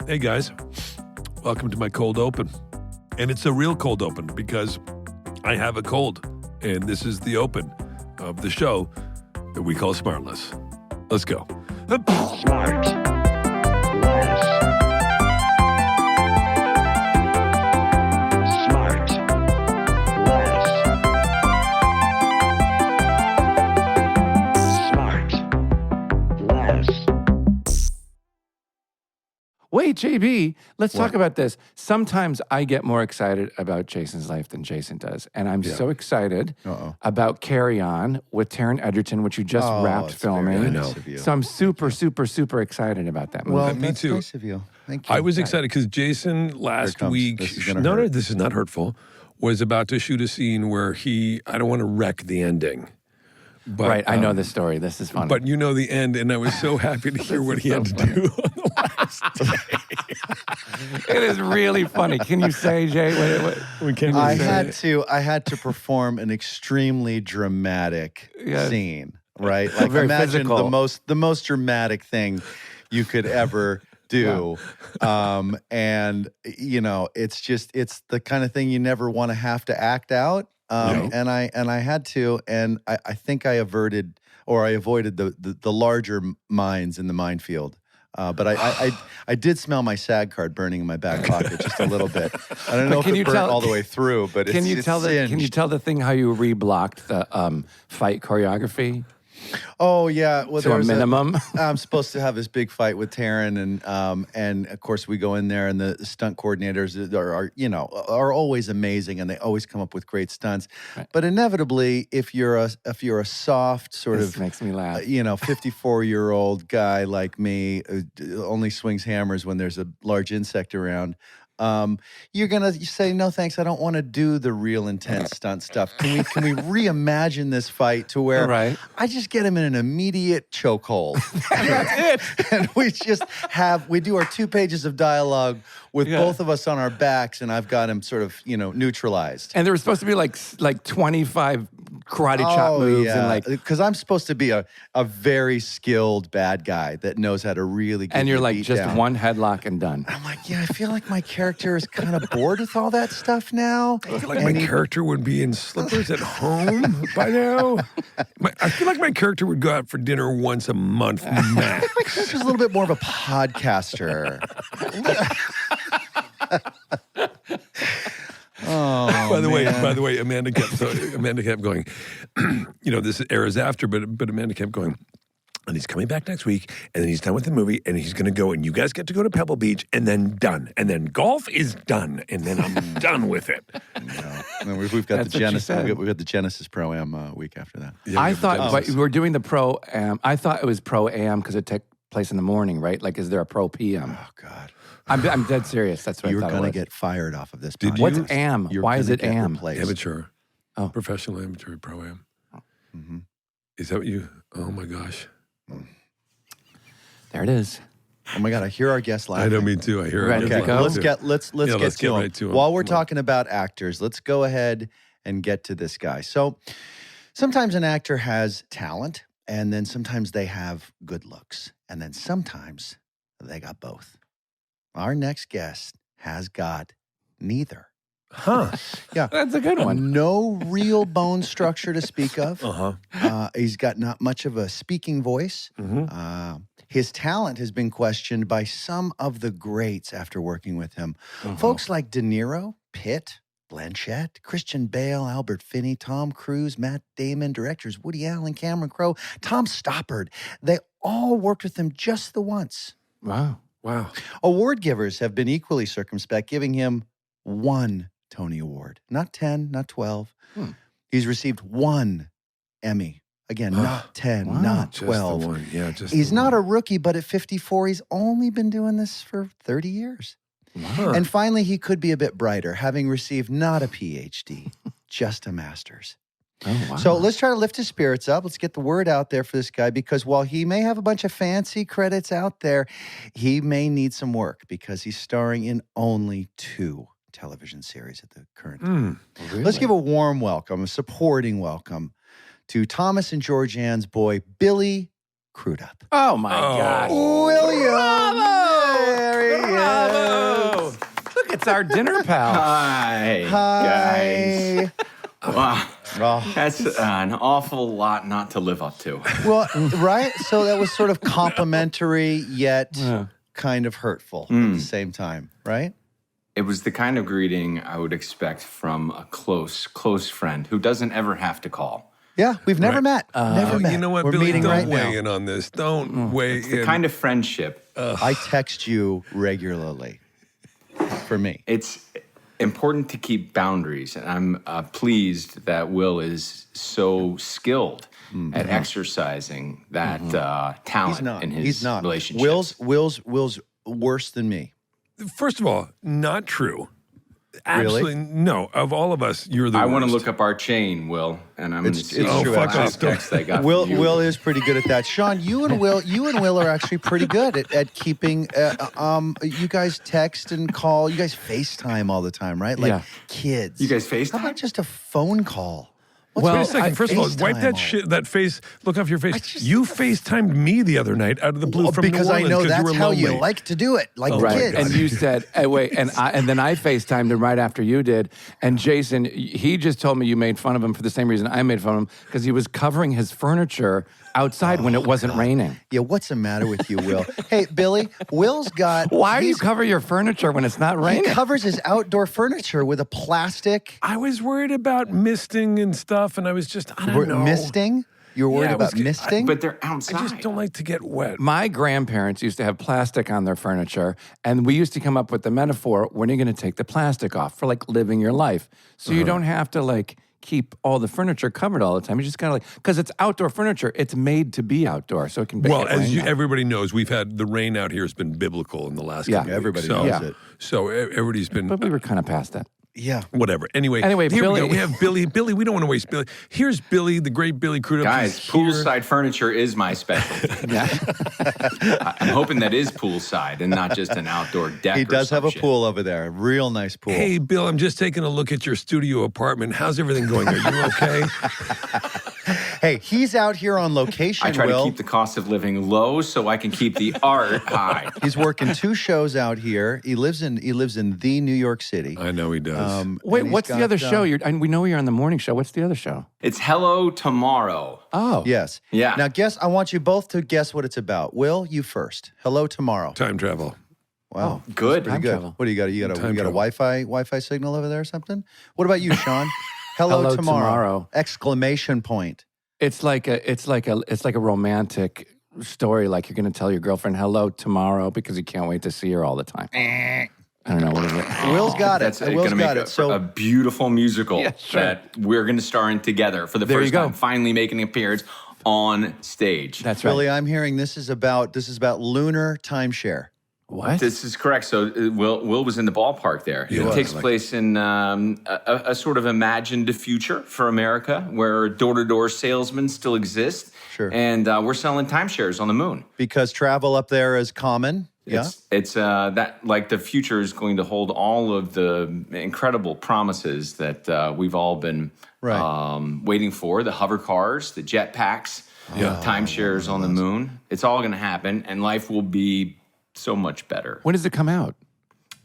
Hey guys, welcome to my cold open. And it's a real cold open because I have a cold. And this is the open of the show that we call SmartLess. Let's go. SmartLess. Wait, JB, let's talk about this. Sometimes I get more excited about Jason's life than Jason does. And I'm so excited about Carry On with Taron Egerton, which you just wrapped filming. I know. So I'm super excited about that movie. Well, Me that's too. nice of you. Thank you. I was excited because Jason last week, This is gonna no, hurt. this is not hurtful, was about to shoot a scene where I don't want to wreck the ending. But, right, I know this story. This is funny. But you know the end, and I was so happy to hear what he had to do on the last day. It is really funny. Can you say, Jay? We can't I really had to perform an extremely dramatic scene, right? Like Very imagine physical. the most dramatic thing you could ever do. And you know, it's the kind of thing you never want to have to act out. And I had to, and I think I avoided the larger mines in the minefield. But I did smell my SAG card burning in my back pocket just a little bit. I don't know if it burned all the way through, but can you tell the thing how you reblocked the fight choreography? Oh yeah, well, To a there's minimum? I'm supposed to have this big fight with Taron, and of course we go in there, and the stunt coordinators are always amazing, and they always come up with great stunts. Right. But inevitably, if you're a soft sort This of makes me laugh. 54-year-old guy like me, who only swings hammers when there's a large insect around. You're gonna say no thanks. I don't want to do the real intense stunt stuff. Can we reimagine this fight to where I just get him in an immediate chokehold? That's it. And we do our 2 pages of dialogue with both of us on our backs, and I've got him sort of neutralized. And there was supposed to be like 25 karate chop moves, and because I'm supposed to be a very skilled bad guy that knows how to really get and you're you like beat just down. one headlock and done. I'm like, I feel like my character is kind of bored with all that stuff now. I feel like my character would be in slippers at home by now. I feel like my character would go out for dinner once a month max. My character's a little bit more of a podcaster. By the way, Amanda kept going. This airs after, but Amanda kept going. And he's coming back next week, and then he's done with the movie, and he's going to go, and you guys get to go to Pebble Beach, and then done. And then golf is done, and then I'm done with it. And we've got the Genesis. We've got the Genesis Pro-Am week after that. Yeah, I thought we're doing the Pro-Am. I thought it was Pro-Am because it took place in the morning, right? Like, is there a Pro-PM? Oh, God. I'm dead serious. That's what I thought it was. You're going to get fired off of this Did podcast. you? What's AM? You're Why is gonna it get AM? replaced. Amateur. Oh. Professional amateur Pro-Am. Mm-hmm. Is that what you? Oh, my gosh. There it is. Oh, my God. I hear our guest laughing. I know, me too. I hear Ready it. to go? Let's get to him. right to him. While we're talking about actors, let's go ahead and get to this guy. So sometimes an actor has talent, and then sometimes they have good looks, and then sometimes they got both. Our next guest has got neither. Huh. Yeah. That's a good one. No real bone structure to speak of. Uh-huh. He's got not much of a speaking voice. Mm-hmm. His talent has been questioned by some of the greats after working with him. Folks like De Niro, Pitt, Blanchett, Christian Bale, Albert Finney, Tom Cruise, Matt Damon, directors Woody Allen, Cameron Crowe, Tom Stoppard. They all worked with him just the once. Wow. Award givers have been equally circumspect, giving him 1 Tony Award. Not 10, not 12. He's received 1 Emmy. Again, not 10, not 12. Just the one. Yeah, just He's the not one. a rookie, but at 54, he's only been doing this for 30 years. Huh. And finally, he could be a bit brighter, having received not a PhD, just a master's. Oh, wow. So let's try to lift his spirits up. Let's get the word out there for this guy, because while he may have a bunch of fancy credits out there, he may need some work because he's starring in only 2 television series at the current time. Really? Let's give a warm welcome, a supporting welcome to Thomas and Georgianne's boy, Billy Crudup. Oh, my gosh. William! There he Bravo! Look, it's our dinner pal. Hi, guys. Wow. Oh. That's an awful lot not to live up to. Well, right? So that was sort of complimentary yet kind of hurtful at the same time, right? It was the kind of greeting I would expect from a close friend who doesn't ever have to call. Yeah, we've never met. Never met. You know what, We're Billy? meeting Don't right weigh now. in on this. Don't weigh It's the in. kind of friendship. I text you regularly. For me. It's important to keep boundaries, and I'm pleased that Will is so skilled at exercising that talent in his relationships. Will's worse than me. First of all, not true. Absolutely no. Of all of us, you're the I worst. want to look up our chain, Will, and I'm going to see it's true, the actually. last text I got Will from you. Will is pretty good at that. Sean, you and Will are actually pretty good at keeping. You guys text and call. You guys FaceTime all the time, right? Like kids. You guys FaceTime? How about just a phone call? Wait a second. First of all, wipe that FaceTime that face. Look off your face. You FaceTimed me the other night out of the blue from because New Orleans I know you that's were how you lonely. like to do it, like my kids. God. And you said, hey, wait, and then I FaceTimed him right after you did. And Jason, he just told me you made fun of him for the same reason I made fun of him, because he was covering his furniture outside when it wasn't raining. Yeah, what's the matter with you, Will? Hey, Billy, Will's got. Why do you cover your furniture when it's not He raining? covers his outdoor furniture with a plastic. I was worried about misting and stuff, and I was just, I don't know. Misting? You're worried Yeah, it was about good. misting? But they're outside. I just don't like to get wet. My grandparents used to have plastic on their furniture, and we used to come up with the metaphor, when are you going to take the plastic off for like living your life? So you don't have to like keep all the furniture covered all the time. You just gotta like, because it's outdoor furniture, it's made to be outdoor, so it can be. Well, as everybody knows, we've had the rain out here has been biblical in the last couple weeks. everybody so, knows it. So everybody's been But we were kind of past that. Yeah. whatever. Anyway, Anyway, here Billy- we go. We have Billy. Billy, we don't want to waste Billy. Here's Billy, the great Billy Crudup. Guys, He's here. poolside furniture is my specialty. I'm hoping that is poolside and not just an outdoor deck. He or does some have a shit. pool over there. A real nice pool. Hey, Bill, I'm just taking a look at your studio apartment. How's everything going? Are you okay? Hey, he's out here on location, I try Will. to keep the cost of living low so I can keep the art high. He's working 2 shows out here. He lives in the New York City. I know he does. Wait, and he's what's the got, other show? And we know you're on the morning show. What's the other show? It's Hello Tomorrow. Oh. Yes. Yeah. Now, I want you both to guess what it's about. Will, you first. Hello tomorrow. Time travel. Wow. Good. Pretty good. travel. What do you got? You got Time a travel. Wi-Fi signal over there or something? What about you, Sean? Hello, Hello tomorrow. tomorrow. Exclamation point. It's like a romantic story. Like you're going to tell your girlfriend hello tomorrow because you can't wait to see her all the time. I don't know what is it. Will's got it. That's Will's going to make got it. So a beautiful musical Yeah, sure. that we're going to star in together for the There you first go. time, finally making an appearance on stage. That's right. Billy, I'm hearing this is about lunar timeshare. What? This is correct. So Will was in the ballpark there. He It was. takes place in a sort of imagined future for America where door-to-door salesmen still exist. Sure. And we're selling timeshares on the moon. Because travel up there is common. Yeah. It's that like the future is going to hold all of the incredible promises that we've all been waiting for. The hover cars, the jet packs, timeshares on the moon. It's all going to happen, and life will be so much better. When does it come out?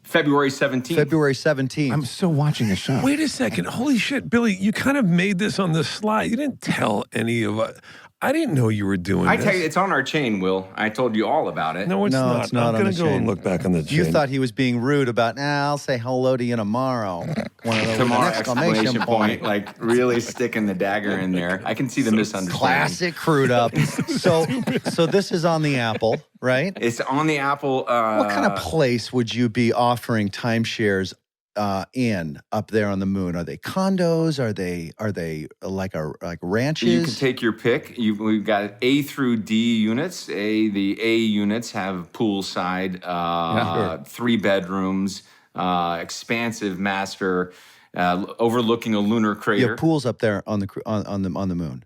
February 17th. February 17th. I'm still watching the show. Wait a second. Holy shit, Billy, you kind of made this on the slide. You didn't tell any of us. I didn't know you were doing I this. tell you, it's on our chain, Will. I told you all about it. No, it's No, not. it's not I'm on going the to go and chain. look back on the chain. You thought he was being rude about, I'll say hello to you tomorrow. One of those Tomorrow, with an exclamation point. Like really sticking the dagger in there. I can see the misunderstanding. Classic Crudup. So this is on the Apple, right? It's on the Apple. What kind of place would you be offering timeshares in up there on the moon? Are they condos? Are they like ranches? You can take your pick. We've got A through D units. The A units have poolside, 3 bedrooms, expansive master, overlooking a lunar You crater. have pools up there on the moon.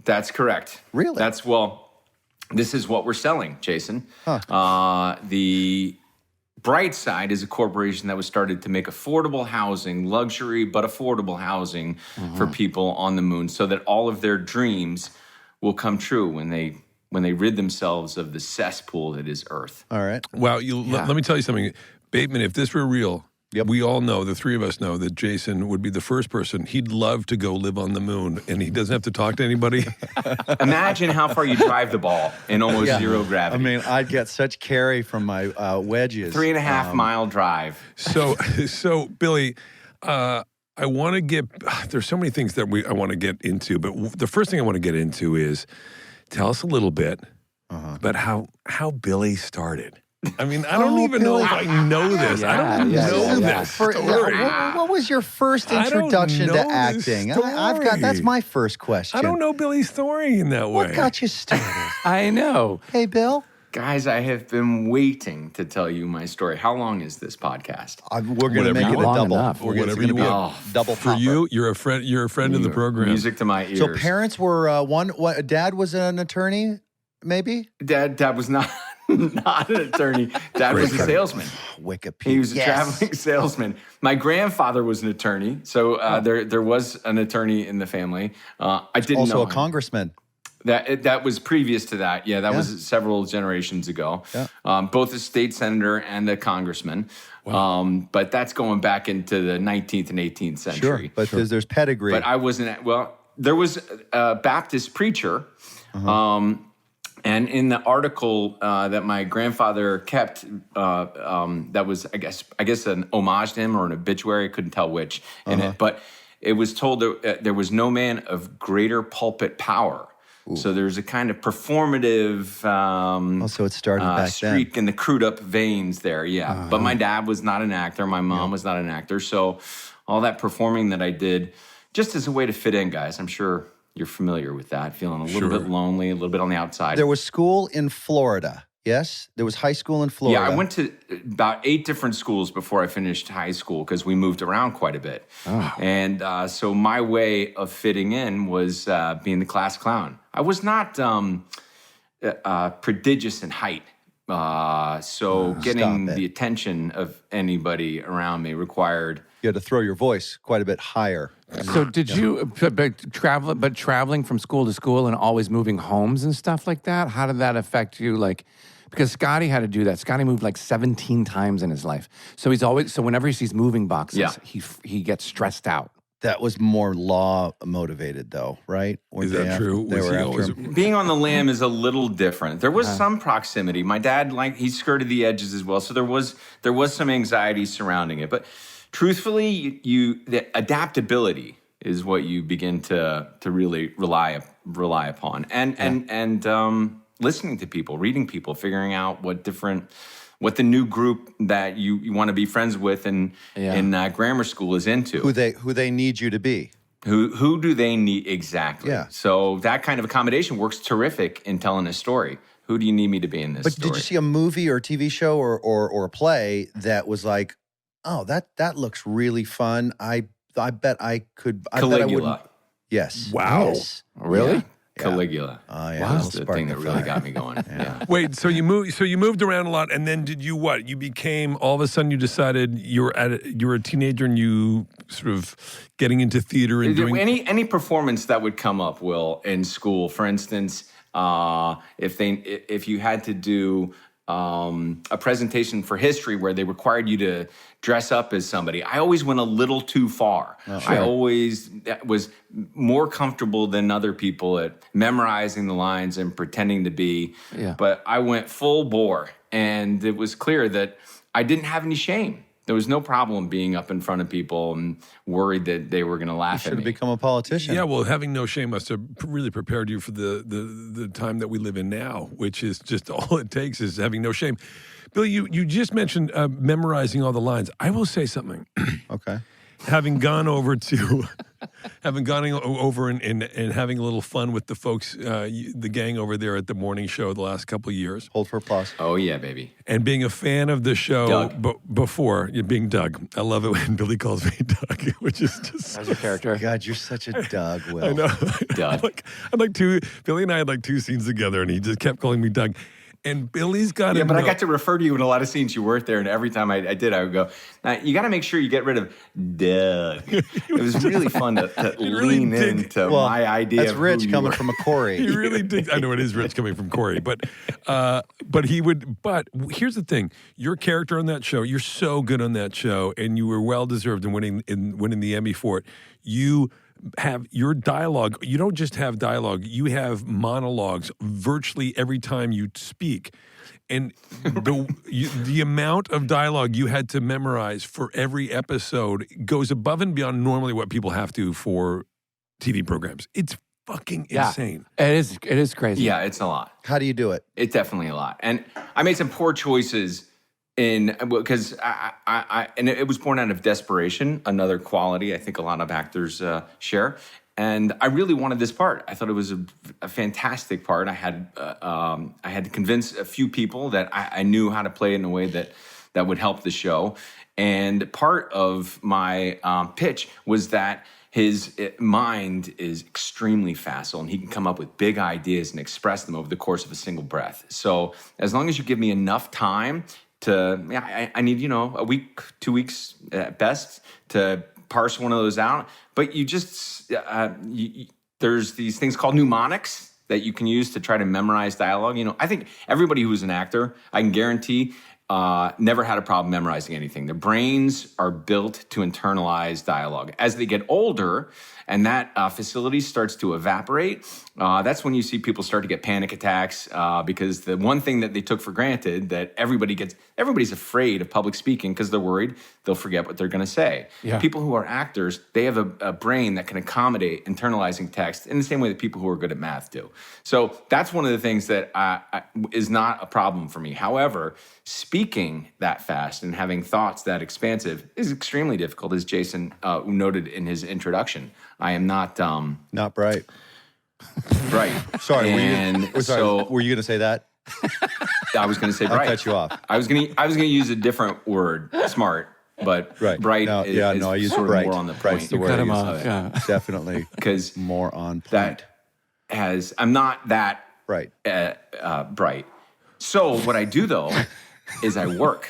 That's correct. Really? This is what we're selling, Jason. The Bright Side is a corporation that was started to make affordable housing, luxury but affordable housing for people on the moon so that all of their dreams will come true when they when they rid themselves of the cesspool that is Earth. All right. Wow, let me tell you something. Bateman, if this were real, we all know, the three of us know, that Jason would be the first person. He'd love to go live on the moon, and he doesn't have to talk to anybody. Imagine how far you drive the ball in almost zero gravity. I mean, I'd get such carry from my wedges. 3.5 mile drive. So Billy, I want to get, there's so many things that I want to get into, but the first thing I want to get into is tell us a little bit about how Billy started. I mean, I don't even know if I know this. I don't know this story. What was your first introduction to acting? That's my first question. I don't know Billy's story in that way. What got you started? I know. Hey, Bill. Guys, I have been waiting to tell you my story. How long is this podcast? We're going to make it a Long double. enough. We're going to be a double For you, you're a friend of the program. Music to my ears. So parents were Dad was an attorney, maybe? Dad was not an attorney. Dad was a salesman. Wikipedia. He was a traveling salesman. My grandfather was an attorney, so there was an attorney in the family. I didn't also know a congressman. That was previous to that. Yeah, that was several generations ago. Yeah. Both a state senator and a congressman. Wow. But that's going back into the 19th and 18th century. Sure, but there's pedigree. But I wasn't. Well, there was a Baptist preacher. And in the article that my grandfather kept, that was, I guess, an homage to him or an obituary. I couldn't tell which in it, but it was told that there was no man of greater pulpit power. Ooh. So there's a kind of performative so it started back streak in the Crudup veins there, yeah. But my dad was not an actor. My mom was not an actor. So all that performing that I did, just as a way to fit in, guys, I'm sure you're familiar with that, feeling a little bit lonely, a little bit on the outside. There was school in Florida, yes? There was high school in Florida. Yeah, I went to about 8 different schools before I finished high school because we moved around quite a bit. Oh. And so my way of fitting in was being the class clown. I was not prodigious in height. So getting the attention of anybody around me required... You had to throw your voice quite a bit higher. So did you traveling from school to school and always moving homes and stuff like that? How did that affect you? Like, because Scotty had to do that. Scotty moved like 17 times in his life. So whenever he sees moving boxes, he gets stressed out. That was more law motivated, though, right? Is that true? Being on the lam is a little different. There was some proximity. My dad, he skirted the edges as well, so there was some anxiety surrounding it. But truthfully, the adaptability is what you begin to really rely upon, and listening to people, reading people, figuring out what the new group that you want to be friends with in grammar school is into. Who they need you to be. Who do they need exactly? Yeah. So that kind of accommodation works terrific in telling a story. Who do you need me to be in this story? But did you see a movie or a TV show or a play that was like, oh, that looks really fun. I bet I could. Caligula. Yes. Wow. Yes. Really? Yeah. Caligula. Oh, yeah. That's the thing that really got me going. Yeah. Wait, so you moved around a lot, and then did you what? You became, all of a sudden you decided you were a teenager and you sort of getting into theater and doing any performance that would come up, Will, in school. For instance, if you had to do a presentation for history where they required you to dress up as somebody, I always went a little too far. Oh, sure. I always was more comfortable than other people at memorizing the lines and pretending to be. Yeah. But I went full bore, and it was clear that I didn't have any shame. There was no problem being up in front of people and worried that they were going to laugh at me. You should have become a politician. Yeah, well, having no shame must have really prepared you for the time that we live in now, which is just all it takes is having no shame. Billy, you just mentioned memorizing all the lines. I will say something. Okay. Having gone over and having a little fun with the folks, the gang over there at the morning show the last couple of years. Hold for applause. Oh, yeah, baby. And being a fan of the show before, being Doug. I love it when Billy calls me Doug, which is just... As a character. God, you're such a Doug, Will. I know. Doug. Billy and I had like 2 scenes together, and he just kept calling me Doug. And Billy's got Yeah, but I got to refer to you in a lot of scenes. You weren't there, and every time I did, I would go, now, you got to make sure you get rid of Doug. It was really fun to lean into my idea That's of rich who you coming were. from a Corey. He really did. I know it is rich coming from Corey, but he would. But here's the thing: your character on that show, you're so good on that show, and you were well deserved in winning the Emmy for it. You have your dialogue. You don't just have dialogue. You have monologues virtually every time you speak. And the amount of dialogue you had to memorize for every episode goes above and beyond normally what people have to for TV programs. It's fucking insane. It is crazy. Yeah, it's a lot. How do you do it? It's definitely a lot. And I made some poor choices because and it was born out of desperation, another quality I think a lot of actors share. And I really wanted this part. I thought it was a fantastic part. I had to convince a few people that I knew how to play it in a way that would help the show. And part of my pitch was that his mind is extremely facile, and he can come up with big ideas and express them over the course of a single breath. So as long as you give me enough time I need, a week, 2 weeks at best to parse one of those out. But you just, there's these things called mnemonics that you can use to try to memorize dialogue. I think everybody who's an actor, I can guarantee, never had a problem memorizing anything. Their brains are built to internalize dialogue. As they get older and that facility starts to evaporate, that's when you see people start to get panic attacks because the one thing that they took for granted that everybody's afraid of public speaking because they're worried they'll forget what they're going to say. Yeah. People who are actors, they have a brain that can accommodate internalizing text in the same way that people who are good at math do. So that's one of the things that is not a problem for me. However, speaking that fast and having thoughts that expansive is extremely difficult, as Jason noted in his introduction. I am not bright. Right. Sorry. So were you going to say that? I was going to say bright. I'll cut you off. I was going to use a different word, smart, but bright is I use sort bright. of more on the Bright's point. the word cut I him use. off. Yeah. Definitely. Because more on point. I'm not that Right. bright. So what I do though is I work.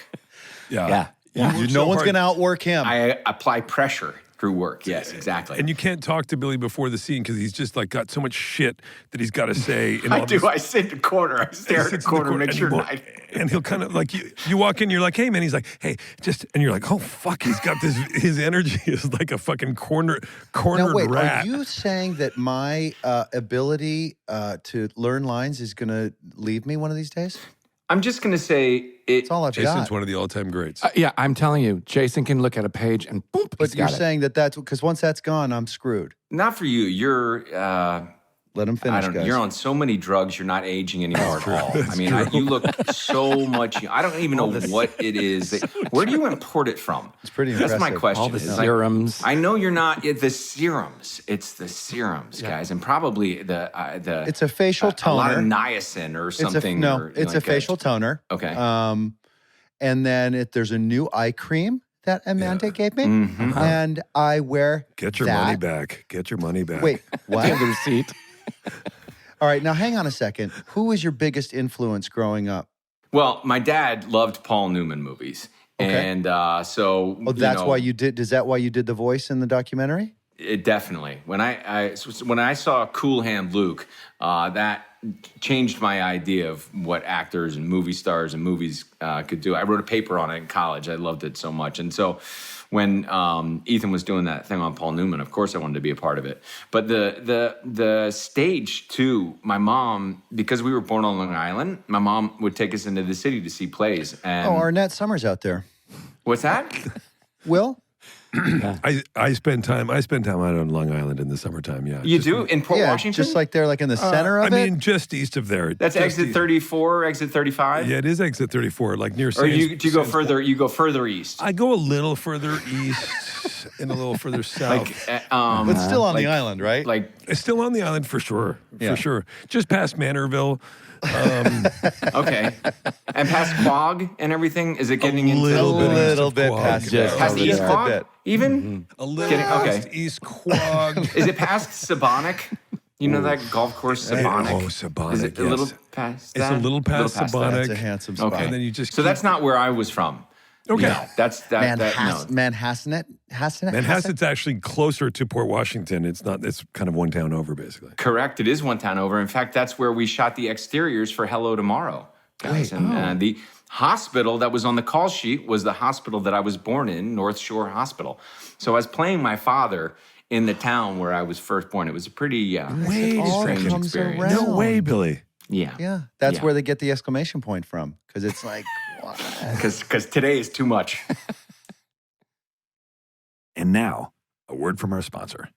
Yeah. No one's going to outwork him. I apply pressure through work. Yes, exactly. And you can't talk to Billy before the scene because he's just like got so much shit that he's got to say. I do. I sit in the corner. I stare at the corner, make sure. And he'll kind of like you walk in, you're like, hey man, he's like, hey, and you're like, oh fuck, he's got this. His energy is like a fucking cornered rat. Are you saying that my ability to learn lines is going to leave me one of these days? I'm just going to say it's all I've Jason's got. one of the all-time greats. Yeah, I'm telling you, Jason can look at a page and boom. But you're saying that's because once that's gone, I'm screwed. Not for you. You're. Let him finish, guys. You're on so many drugs, you're not aging anymore at all. I mean, you look so much. I don't even know what it is. Where do you import it from? It's pretty impressive. That's my question. All the serums. I know you're not the serums. It's the serums, guys, and probably the. It's a facial toner. A lot of niacin or something. It's a facial toner. Okay. And then there's a new eye cream that Amanda gave me, and I wear. Get your money back. Get your money back. Wait, what? The receipt. All right, now hang on a second. Who was your biggest influence growing up? Well, my dad loved Paul Newman movies, and so. Oh, that's why you did. Is that why you did the voice in the documentary? It definitely. When I saw Cool Hand Luke, that changed my idea of what actors and movie stars and movies could do. I wrote a paper on it in college. I loved it so much, and so. When Ethan was doing that thing on Paul Newman, of course I wanted to be a part of it. But the stage too, my mom, because we were born on Long Island, my mom would take us into the city to see plays. And Arnett Summers out there. What's that? Will? I spend time out on Long Island in the summertime. Yeah, you do in Port Washington, just like there, like in the center of it. I mean, just east of there. That's exit 34, exit 35. Yeah, it is exit 34, like near. Or do you go further? You go further east. I go a little further east and a little further south. But still on the island, right? Like it's still on the island for sure. For sure, just past Manorville. Okay, and past Quag and everything. Is it getting into a little bit past East Quag? Even a little past East Quag. Is it past Sabonic? You know that golf course, Sabonic? Oh, Sabonic, Is it a little past that? It's a little past Sabonic. That's a handsome spot. Okay. And then you just So that's not where I was from. Okay. No, that's that. No. Manhasset's actually closer to Port Washington. It's not. It's kind of one town over, basically. Correct. It is one town over. In fact, that's where we shot the exteriors for Hello Tomorrow, guys. And the hospital that was on the call sheet was the hospital that I was born in, North Shore Hospital. So I was playing my father in the town where I was first born. It was a pretty strange experience. No way, Billy. Yeah. Yeah. That's where they get the exclamation point from, because it's like, what? Because today is too much. And now, a word from our sponsor.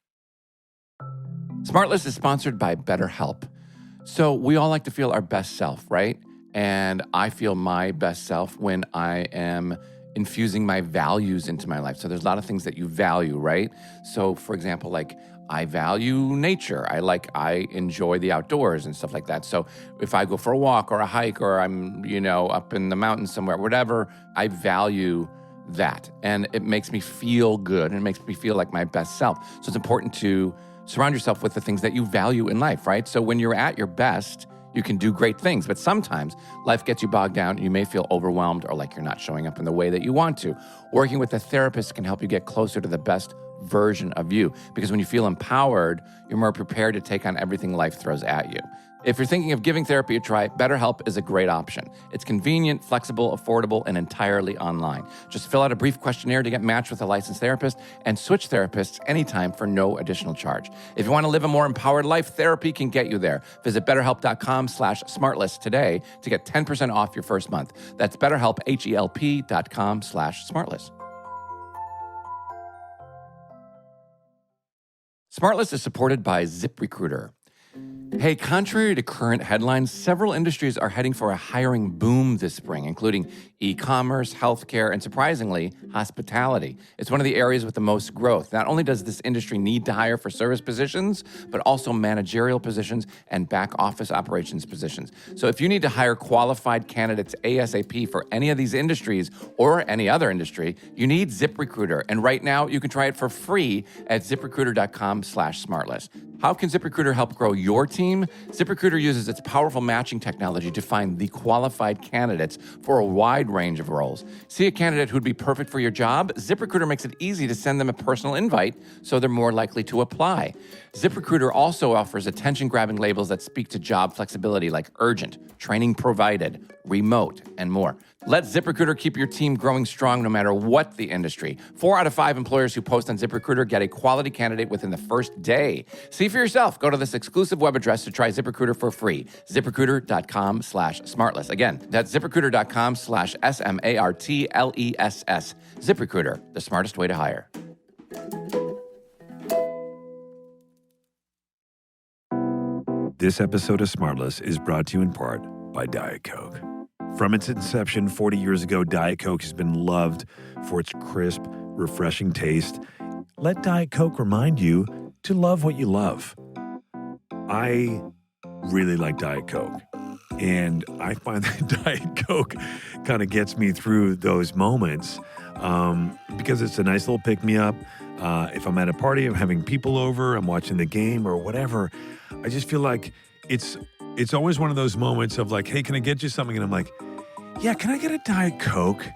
SmartLess is sponsored by BetterHelp. So we all like to feel our best self, right? And I feel my best self when I am infusing my values into my life. So there's a lot of things that you value, right? So for example, like I value nature. I enjoy the outdoors and stuff like that. So if I go for a walk or a hike or I'm, up in the mountains somewhere, whatever, I value that. And it makes me feel good and it makes me feel like my best self. So it's important to surround yourself with the things that you value in life, right? So when you're at your best, you can do great things, but sometimes life gets you bogged down and you may feel overwhelmed or like you're not showing up in the way that you want to. Working with a therapist can help you get closer to the best version of you, because when you feel empowered, you're more prepared to take on everything life throws at you. If you're thinking of giving therapy a try, BetterHelp is a great option. It's convenient, flexible, affordable, and entirely online. Just fill out a brief questionnaire to get matched with a licensed therapist and switch therapists anytime for no additional charge. If you want to live a more empowered life, therapy can get you there. Visit BetterHelp.com/SmartLess today to get 10% off your first month. That's BetterHelp, HELP.com/SmartLess. SmartLess is supported by ZipRecruiter. Hey, contrary to current headlines, several industries are heading for a hiring boom this spring, including e-commerce, healthcare, and surprisingly, hospitality. It's one of the areas with the most growth. Not only does this industry need to hire for service positions, but also managerial positions and back office operations positions. So if you need to hire qualified candidates ASAP for any of these industries or any other industry, you need ZipRecruiter. And right now, you can try it for free at ZipRecruiter.com/SmartLess. How can ZipRecruiter help grow your team? ZipRecruiter uses its powerful matching technology to find the qualified candidates for a wide range of roles. See a candidate who'd be perfect for your job? ZipRecruiter makes it easy to send them a personal invite so they're more likely to apply. ZipRecruiter also offers attention-grabbing labels that speak to job flexibility like urgent, training provided, remote, and more. Let ZipRecruiter keep your team growing strong no matter what the industry. 4 out of 5 employers who post on ZipRecruiter get a quality candidate within the first day. See for yourself. Go to this exclusive web address to try ZipRecruiter for free. ZipRecruiter.com/SmartLess. Again, that's ZipRecruiter.com/SmartLess. ZipRecruiter, the smartest way to hire. This episode of SmartLess is brought to you in part by Diet Coke. From its inception 40 years ago, Diet Coke has been loved for its crisp, refreshing taste. Let Diet Coke remind you to love what you love. I really like Diet Coke, and I find that Diet Coke kind of gets me through those moments because it's a nice little pick-me-up. If I'm at a party, I'm having people over, I'm watching the game or whatever, I just feel like it's always one of those moments of like, hey, can I get you something? And I'm like, yeah, can I get a Diet Coke?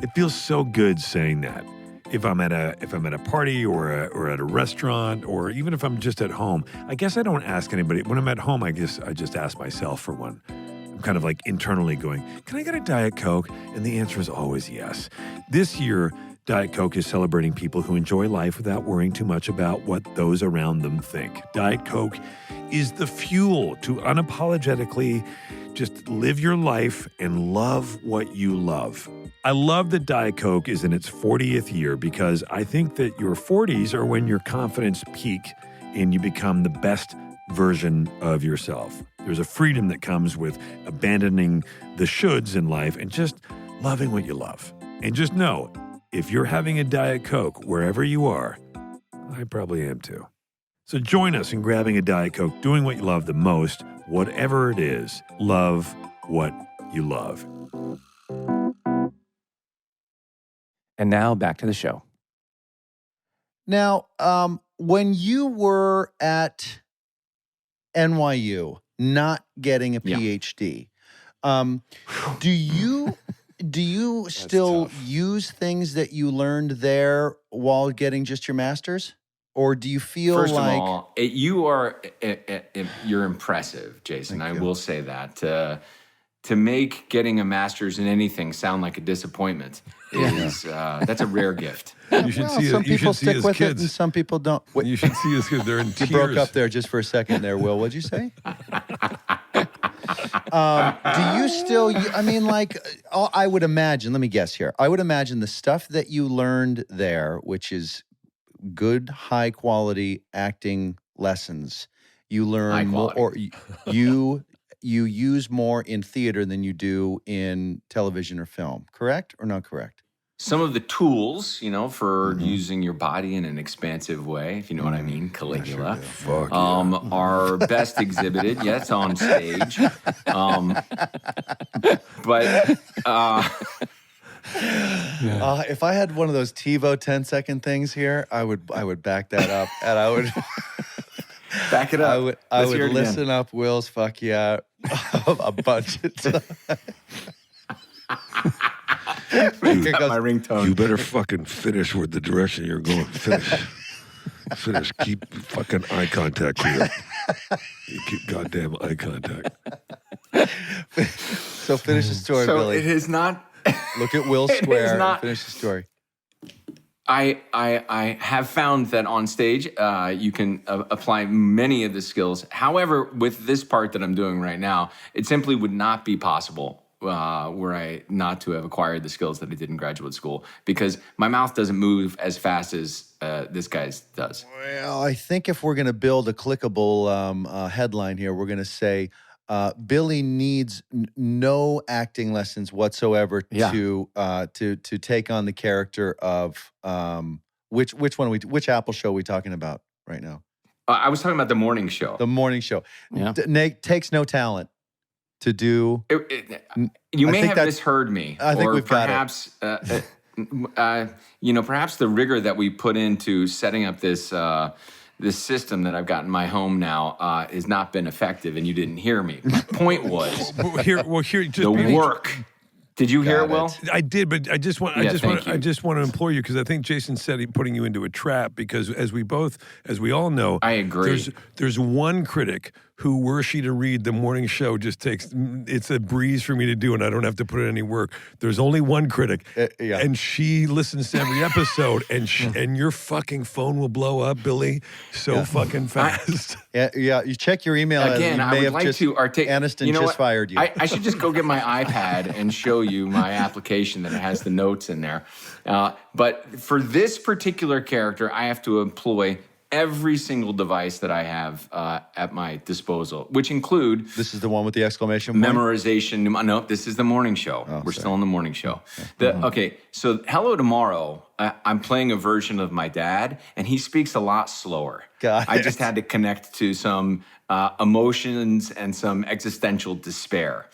It feels so good saying that. If I'm at a party or at a restaurant, or even if I'm just at home, I guess I don't ask anybody. When I'm at home, I just ask myself for one. I'm kind of like internally going, can I get a Diet Coke? And the answer is always yes. This year, Diet Coke is celebrating people who enjoy life without worrying too much about what those around them think. Diet Coke is the fuel to unapologetically just live your life and love what you love. I love that Diet Coke is in its 40th year because I think that your 40s are when your confidence peak and you become the best version of yourself. There's a freedom that comes with abandoning the shoulds in life and just loving what you love. And just know, if you're having a Diet Coke wherever you are, I probably am too. So join us in grabbing a Diet Coke, doing what you love the most, whatever it is. Love what you love. And now back to the show. Now, when you were at NYU, not getting a PhD. Do you still use things that you learned there while getting just your master's? Or do you feel First like... of all, you're impressive, Jason. I will say that. To make getting a master's in anything sound like a disappointment is that's a rare gift. You should see some you people should see stick his with it kids. and some people don't. Wait, You should see his kids. They're in you tears. broke up there just for a second there, Will. What'd you say? Do you still, I mean, like, I would imagine, let me guess here. I would imagine the stuff that you learned there, which is good, high quality acting lessons, you learn more, or you use more in theater than you do in television or film, correct or not correct? Some of the tools, for using your body in an expansive way, if you know what I mean, Caligula, are best exhibited. Yes, on stage. If I had one of those TiVo 10-second things here, I would back that up, and I would back it up. I would listen up Will's fuck yeah a bunch of times. My ringtone. You better fucking finish with the direction you're going. Finish. Keep fucking eye contact here. You keep goddamn eye contact. So finish the story, Billy. It is not. Look at Will Square and finish the story. I have found that on stage you can apply many of the skills. However, with this part that I'm doing right now, it simply would not be possible were I not to have acquired the skills that I did in graduate school, because my mouth doesn't move as fast as this guy's does. Well, I think if we're going to build a clickable headline here, we're going to say Billy needs no acting lessons whatsoever to take on the character of which Apple show are we talking about right now? I was talking about the morning show. The morning show. Yeah. Takes no talent to do. You may have misheard me. I think or we've perhaps, got it. Perhaps the rigor that we put into setting up this system that I've got in my home now has not been effective, and you didn't hear me. My point was work. Did you hear it, Will? I did, but I just want to implore you, because I think Jason said putting you into a trap, because as we all know, I agree. There's one critic who, were she to read the morning show, it's a breeze for me to do, and I don't have to put in any work. There's only one critic, and she listens to every episode, and your fucking phone will blow up, Billy, fucking fast. You check your email. Again, I would like to articulate. Aniston fired you. I should just go get my iPad and show you my application that has the notes in there. But for this particular character, I have to employ every single device that I have at my disposal, which include... This is the one with the exclamation point? Memorization. No, this is the morning show. We're still in the morning show. Okay, so Hello Tomorrow, I'm playing a version of my dad, and he speaks a lot slower. I just had to connect to some emotions and some existential despair.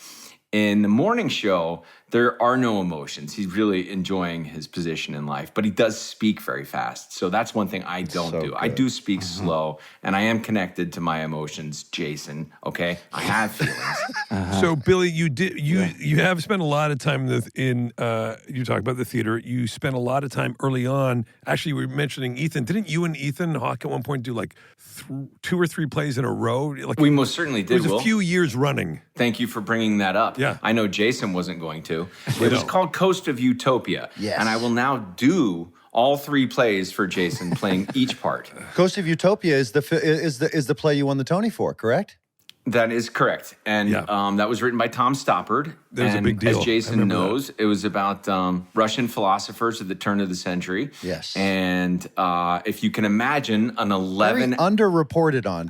In the morning show, there are no emotions. He's really enjoying his position in life, but he does speak very fast. So that's one thing I don't do. Good. I do speak slow, and I am connected to my emotions, Jason. Okay, I have feelings. So, Billy, you have spent a lot of time in you talk about the theater. You spent a lot of time early on. Actually, we were mentioning Ethan. Didn't you and Ethan Hawke at one point do like 2 or 3 plays in a row? Like, we most certainly did. It was a few years running. Thank you for bringing that up. Yeah. I know Jason wasn't going to. It was called Coast of Utopia. Yes. And I will now do all 3 plays for Jason, playing each part. Coast of Utopia is the play you won the Tony for, correct? That is correct. And that was written by Tom Stoppard. That was a big deal. As Jason knows, it was about Russian philosophers at the turn of the century. Yes. And if you can imagine an 11... Very underreported on.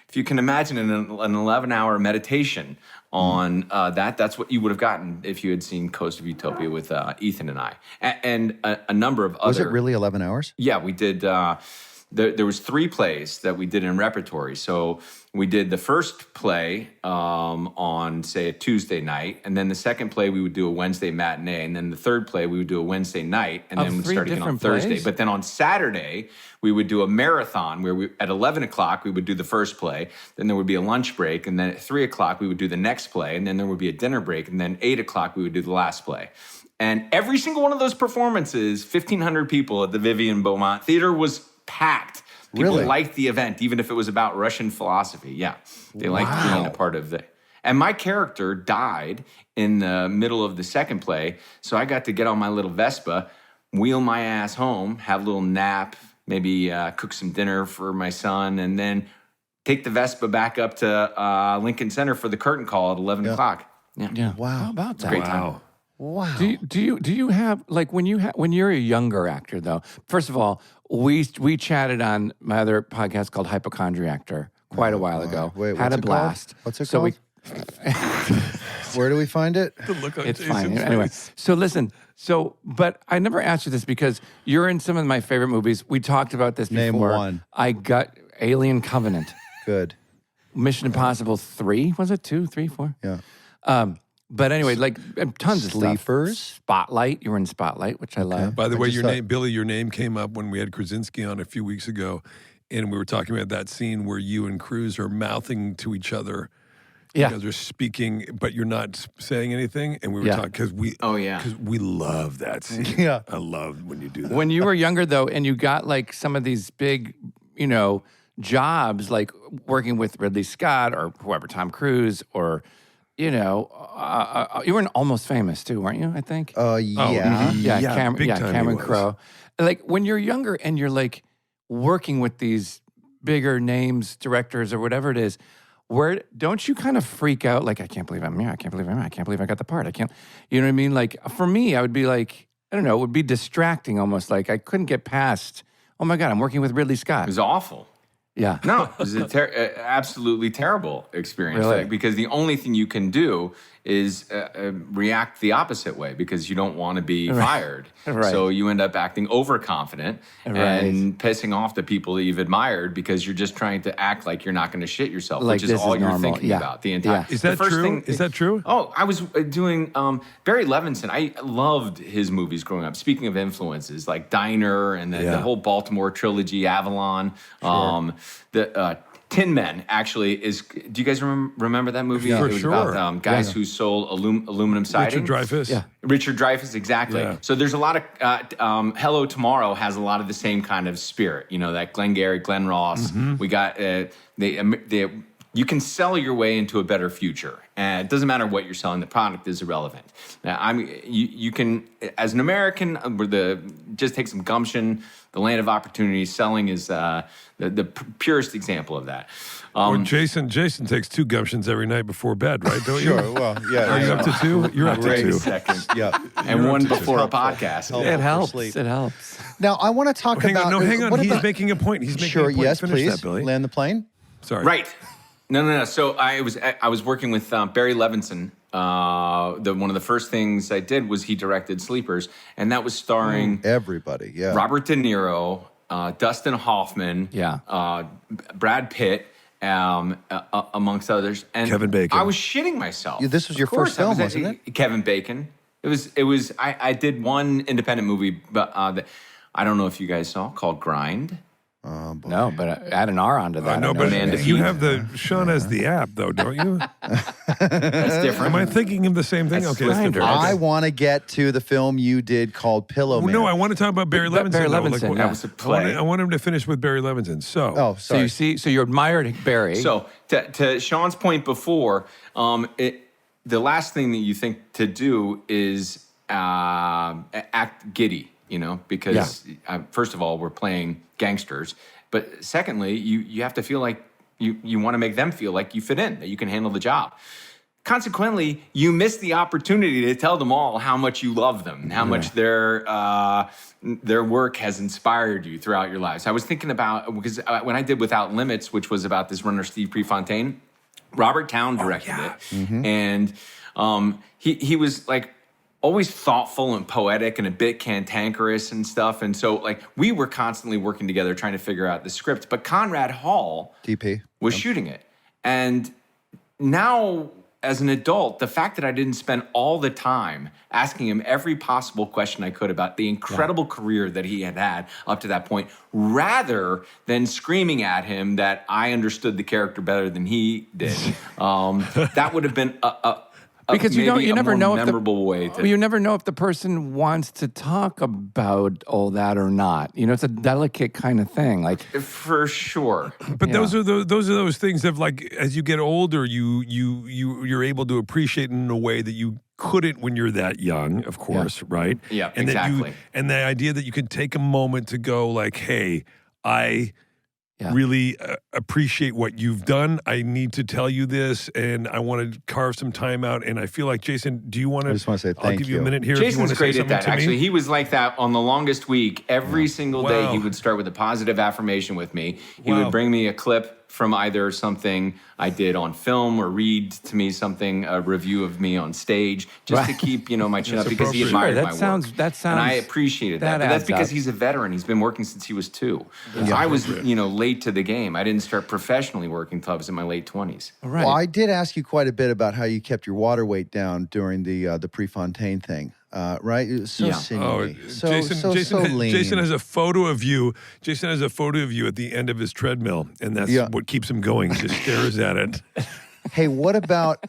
If you can imagine an 11-hour meditation on that's what you would have gotten if you had seen Coast of Utopia with Ethan and I. And a number of other... Was it really 11 hours? Yeah, we did there was 3 plays that we did in repertory. So we did the first play on, say, a Tuesday night, and then the second play we would do a Wednesday matinee, and then the third play we would do a Wednesday night, and then we'd start again on Thursday. Plays? But then on Saturday we would do a marathon where at 11 o'clock we would do the first play, then there would be a lunch break, and then at 3 o'clock we would do the next play, and then there would be a dinner break, and then 8 o'clock we would do the last play. And every single one of those performances, 1,500 people at the Vivian Beaumont Theater was packed. People liked the event, even if it was about Russian philosophy. Yeah, they liked being a part of it. And my character died in the middle of the second play, so I got to get on my little Vespa, wheel my ass home, have a little nap, maybe cook some dinner for my son, and then take the Vespa back up to Lincoln Center for the curtain call at 11 o'clock. Yeah. Wow. How about that? Great time. Wow. Do you have, like, when you're a younger actor, though? First of all, we chatted on my other podcast called Hypochondriactor quite a while ago. Wait, had a blast. What's it called? Where do we find it? It's fine. Anyway, so listen. But I never asked you this because you're in some of my favorite movies. We talked about this Name before. one. I got Alien Covenant. Good. Mission Impossible 3, was it 2, 3, 4? Yeah. But anyway, like tons of Sleepers. stuff. Spotlight. You were in Spotlight, which I love. By the way, Billy, your name came up when we had Krasinski on a few weeks ago, and we were talking about that scene where you and Cruz are mouthing to each other. Yeah. You guys are speaking, but you're not saying anything, and we were talking because we love that scene. Yeah. I love when you do that. When you were younger, though, and you got like some of these big, jobs, like working with Ridley Scott or whoever, Tom Cruise, or you were in Almost Famous too, weren't you? I think. Yeah. Cameron Crowe. Like when you're younger and you're like working with these bigger names, directors, or whatever it is. Where don't you kind of freak out? Like, I can't believe I'm here. I can't believe I'm here. I can't believe I got the part. I can't, you know what I mean? Like, for me, I would be like, I don't know, it would be distracting almost. Like, I couldn't get past, oh my God, I'm working with Ridley Scott. It was awful. Yeah. No, it was absolutely terrible experience. Really? Like, because the only thing you can do is react the opposite way because you don't want to be fired. Right. So you end up acting overconfident and pissing off the people that you've admired because you're just trying to act like you're not going to shit yourself, Like which is all you're normal. thinking about the entire. Is that true? Is that true? Oh, I was doing Barry Levinson. I loved his movies growing up. Speaking of influences, like Diner and the whole Baltimore trilogy, Avalon. The Tin Men actually is. Do you guys remember that movie? Yeah, it was sure. about guys who sold aluminum siding. Richard Dreyfuss. Yeah. Richard Dreyfuss, exactly. Yeah. So there's a lot of Hello Tomorrow has a lot of the same kind of spirit. You know, that Glengarry Glen Ross. Mm-hmm. We got you can sell your way into a better future, and it doesn't matter what you're selling. The product is irrelevant. Now, you can, as an American, just take some gumption. The land of opportunity. Selling is the purest example of that. Jason takes 2 gumptions every night before bed, right? Don't you? Sure. Well, yeah. Are you up to 2? You're up to Wait 2. a second. Yeah. And one before a podcast. It helps. sleep. It helps. Now I want to talk Hang about. on. No, hang on. what He's about- making a point. He's making Sure. a point. Yes, Finish please. that, Billy. Land the plane. Sorry. Right. No. So I was working with Barry Levinson. One of the first things I did was he directed Sleepers, and that was starring Everybody. Yeah. Robert De Niro, Dustin Hoffman, Brad Pitt, amongst others, and Kevin Bacon. I was shitting myself. This was your Of course, first film, I was wasn't it? Kevin Bacon. It was. I did one independent movie, but that I don't know if you guys saw, called Grind. No, but add an R onto that. No, I know but Amanda you Peet. have Sean has the app, though, don't you? That's different. Am I thinking of the same thing? That's Okay, that's Grinder. different. I want to get to the film you did called Pillow Man. No, I want to talk about Barry Levinson. Barry though. Levinson, that was a play. I want him to finish with Barry Levinson. So, Oh, So sorry. so you admired Barry. So to Sean's point before, the last thing that you think to do is act giddy, because first of all, we're playing gangsters. But secondly, you have to feel like you want to make them feel like you fit in, that you can handle the job. Consequently, you miss the opportunity to tell them all how much you love them, how much their work has inspired you throughout your lives. I was thinking about, because when I did Without Limits, which was about this runner, Steve Prefontaine, Robert Towne directed it. Mm-hmm. And he was like always thoughtful and poetic and a bit cantankerous and stuff. And so, like, we were constantly working together trying to figure out the script. But Conrad Hall was shooting it. And now, as an adult, the fact that I didn't spend all the time asking him every possible question I could about the incredible career that he had up to that point, rather than screaming at him that I understood the character better than he did, that would have been because you never know if you never know if the person wants to talk about all that or not. It's a delicate kind of thing, like for sure. But those are those things of, like, as you get older, you're able to appreciate in a way that you couldn't when you're that young, of course, right? Yeah, and exactly. And the idea that you can take a moment to go, like, hey, I really appreciate what you've done. I need to tell you this, and I want to carve some time out. And I feel like, Jason, do you want to? I just want to say thank you. I'll give you a minute here. Jason's if you great at that. Actually, he was like that on the longest week. Every single day, he would start with a positive affirmation with me. He would bring me a clip from either something I did on film or read to me a review of me on stage, just to keep, my chin up, because he admired my work. And I appreciated that. But that's because he's a veteran. He's been working since he was 2. Yeah. I was, late to the game. I didn't start professionally working until I was in my late 20s. Right. Well, I did ask you quite a bit about how you kept your water weight down during the Prefontaine thing. Right? It was so sinewy. So lean. Jason has a photo of you. Jason has a photo of you at the end of his treadmill, and that's what keeps him going. He just stares at it. Hey, what about,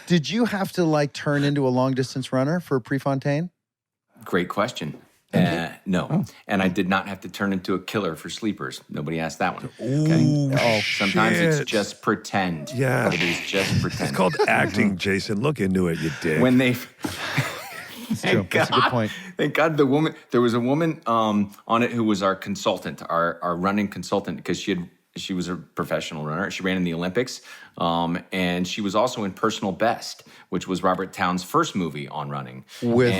did you have to, turn into a long-distance runner for Prefontaine? Great question. No. And I did not have to turn into a killer for sleepers. Nobody asked that one. Okay? Sometimes it's just pretend. Yeah. It is just pretend. It's called acting, Jason. Look into it, you dick. When they... That's a good point. Thank God there was a woman on it who was our consultant, our running consultant, because she was a professional runner. She ran in the Olympics, and she was also in Personal Best, which was Robert Towne's first movie on running. With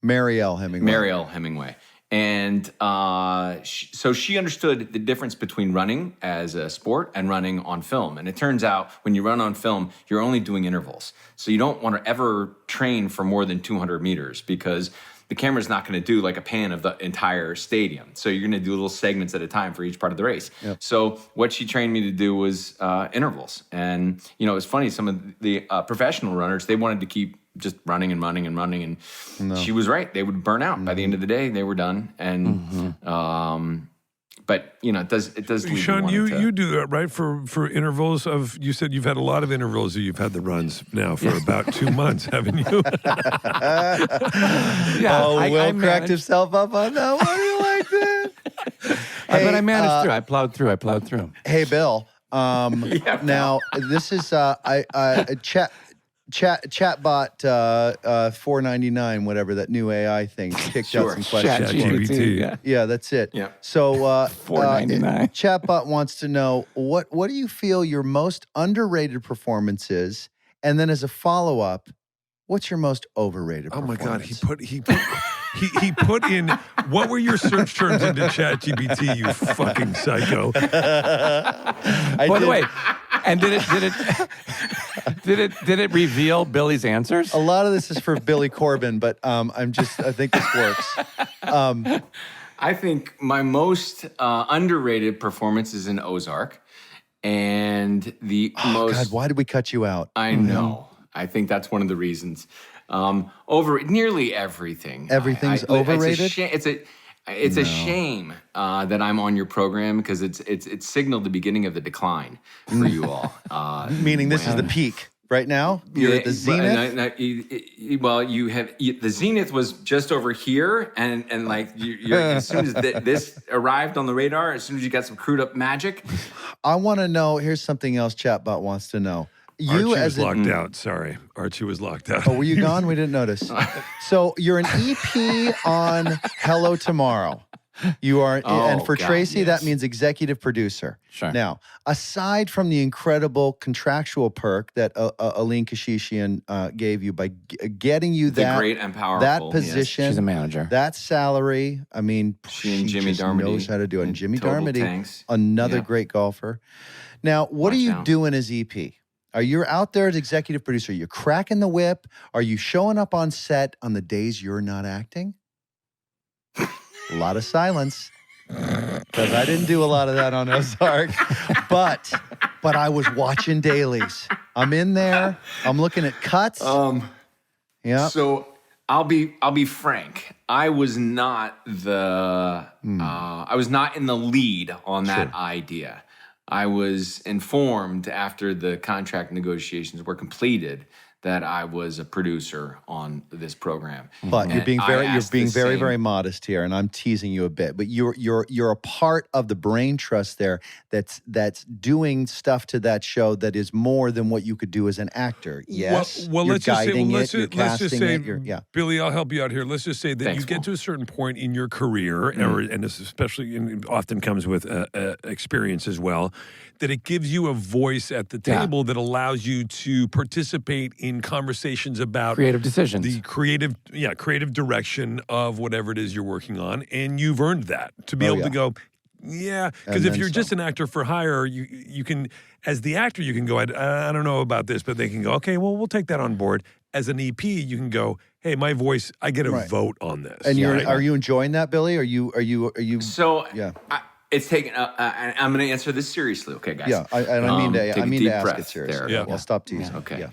Marielle Hemingway. And so she understood the difference between running as a sport and running on film. And it turns out when you run on film, you're only doing intervals. So you don't want to ever train for more than 200 meters because the camera's not going to do like a pan of the entire stadium. So you're going to do little segments at a time for each part of the race. Yep. So what she trained me to do was intervals. And, it's funny, some of the professional runners, they wanted to keep just running. And she was right. They would burn out. By the end of the day, they were done. And, but, it does lead Sean, you do that, right? For intervals of, you said you've had a lot of intervals. You've had the runs now for about 2 months, haven't you? Will cracked himself up on that one. You like that? But I managed through. I plowed through. Hey, Bill. Now, this is Chatbot $4.99, whatever, that new AI thing, kicked out some questions. ChatGPT. Yeah, that's it. Yeah. So $4.99. Chatbot wants to know what do you feel your most underrated performance is, and then as a follow up, what's your most overrated performance? Oh my God, he put in, what were your search terms into ChatGPT, you fucking psycho? By the way, and did it reveal Billy's answers? A lot of this is for Billy Corbin, but I think this works. I think my most underrated performance is in Ozark, and God, why did we cut you out? I know. I think that's one of the reasons. Over nearly everything. Everything's overrated? It's a shame that I'm on your program because it's signaled the beginning of the decline for you all. Meaning this is the peak right now? You're at the zenith? The zenith was just over here, and like as soon as this arrived on the radar, as soon as you got some Crudup magic. I want to know, here's something else Chatbot wants to know. Archie was locked out. Sorry. Archie was locked out. Oh, were you gone? We didn't notice. So you're an EP on Hello Tomorrow. You are, and for Tracy, that means executive producer. Sure. Now, aside from the incredible contractual perk that Aline Kashishian gave you by getting you the great and powerful, that position, she's a manager, that salary, I mean, she and Jimmy just Darmody knows how to do it. And Jimmy Darmody, tanks. another great golfer. Now, what are you doing as EP? Are you out there as executive producer? Are you cracking the whip? Are you showing up on set on the days you're not acting? A lot of silence. Because I didn't do a lot of that on Ozark. But I was watching dailies. I'm in there. I'm looking at cuts. Yeah. So I'll be frank. I was not in the lead on that idea. I was informed after the contract negotiations were completed that I was a producer on this program. But you're being very modest here, and I'm teasing you a bit. But you're a part of the brain trust there that's doing stuff to that show that is more than what you could do as an actor. Yes, well, let's just say, Billy, I'll help you out here. Let's just say that you get to a certain point in your career, and this especially often comes with experience as well, that it gives you a voice at the table that allows you to participate in conversations about creative decisions, the creative direction of whatever it is you're working on, and you've earned that to be able to go, because if you're just an actor for hire, you can, as the actor, you can go, I don't know about this, but they can go, okay, well, we'll take that on board. As an EP, you can go, hey, my voice, I get a vote on this. And are you enjoying that, Billy? Are you? So it's taken. I'm going to answer this seriously, okay, guys? Yeah, I mean to ask it seriously. There. I'll stop teasing. Okay. Yeah.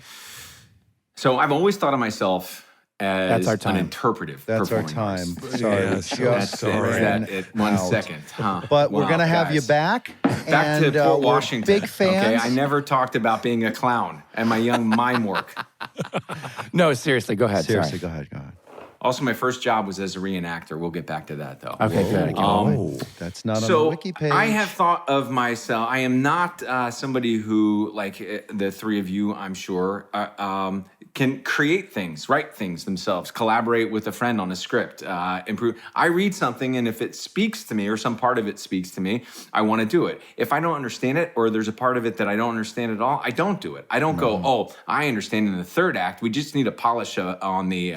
So I've always thought of myself as an interpretive. That's our time. Sorry, Sorry. 1 second. But we're going to have you back. Back to Port Washington. Big fans. Okay, I never talked about being a clown and my young mime work. No, seriously, go ahead. Seriously, Sorry. go ahead. Also, my first job was as a reenactor. We'll get back to that, though. Okay, good. That's not on the wiki page. I have thought of myself. I am not somebody who, like the three of you, I'm sure, can create things, write things themselves, collaborate with a friend on a script, improve. I read something, and if it speaks to me or some part of it speaks to me, I want to do it. If I don't understand it, or there's a part of it that I don't understand at all, I don't do it. I don't go, oh, I understand in the third act. We just need to polish on the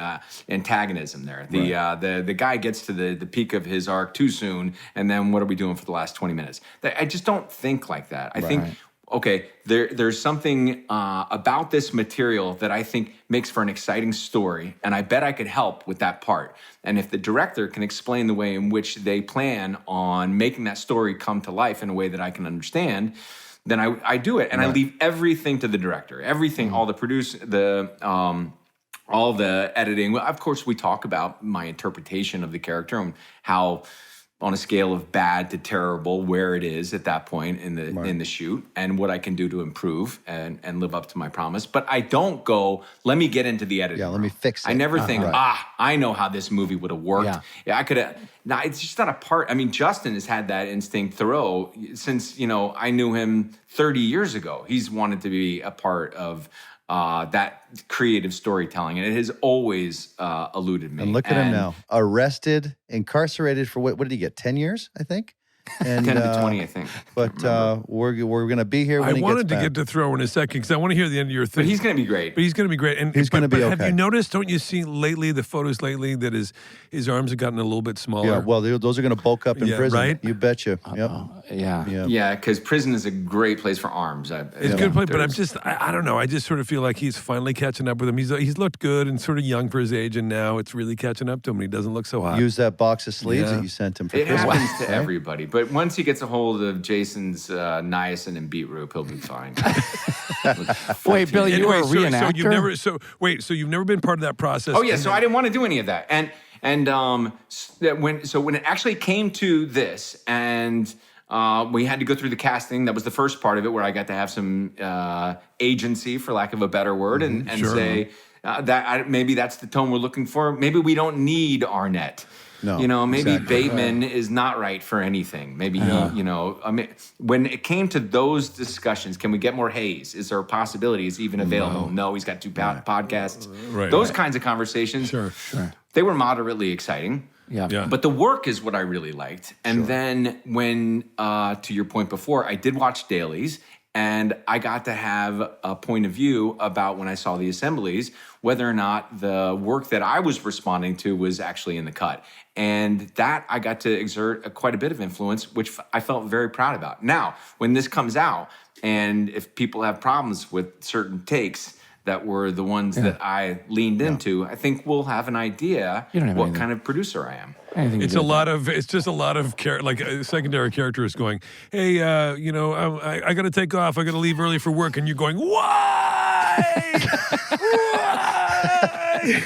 antagonism there. The guy gets to the peak of his arc too soon, and then what are we doing for the last 20 minutes? I just don't think like that. I think, okay, there's something about this material that I think makes for an exciting story, and I bet I could help with that part. And if the director can explain the way in which they plan on making that story come to life in a way that I can understand, then I do it. And I leave everything to the director. Everything, all the all the editing. Well, of course, we talk about my interpretation of the character and how, on a scale of bad to terrible, where it is at that point in the shoot, and what I can do to improve and live up to my promise. But I don't go, let me get into the editing. Yeah, let me fix it. I never think, I know how this movie would have worked. Yeah, I could have. Now, it's just not a part. I mean, Justin has had that instinct thorough since, I knew him 30 years ago. He's wanted to be a part of that creative storytelling, and it has always eluded me. And look at him now, arrested, incarcerated for what did he get? 10 years, I think. And 10 to 20, I think. But we're going to be here when he gets back. I wanted to get to throw in a second because I want to hear the end of your thing. But he's going to be great. And he's going to be okay. Have you noticed, don't you see the photos lately, that his arms have gotten a little bit smaller? Yeah, well, those are going to bulk up in prison. Right? You betcha. Yep. Yeah, because prison is a great place for arms. It's a good place, but I don't know. I just sort of feel like he's finally catching up with him. He's looked good and sort of young for his age, and now it's really catching up to him. He doesn't look so hot. Use that box of sleeves that you sent him for Christmas. It happens to everybody, but once he gets a hold of Jason's niacin and beetroot, he'll be fine. Wait, Billy, you were a reenactor? So you've never been part of that process? Oh yeah, so I didn't want to do any of that, and when it actually came to this, and we had to go through the casting. That was the first part of it, where I got to have some agency, for lack of a better word, and say maybe that's the tone we're looking for. Maybe we don't need Arnett. No, maybe Bateman is not right for anything. Maybe when it came to those discussions, can we get more Hayes? Is there a possibility? Is he even available? No, he's got 2 podcasts. Those kinds of conversations. Sure. They were moderately exciting. Yeah. But the work is what I really liked. And then when, to your point before, I did watch dailies, and I got to have a point of view about, when I saw the assemblies, whether or not the work that I was responding to was actually in the cut. And that I got to exert quite a bit of influence, which I felt very proud about. Now, when this comes out, And if people have problems with certain takes that were the ones that I leaned into, I think we'll have an idea what kind of producer I am. It's just a lot of like a secondary character is going, hey, I got to take off. I got to leave early for work. And you're going, why? Why?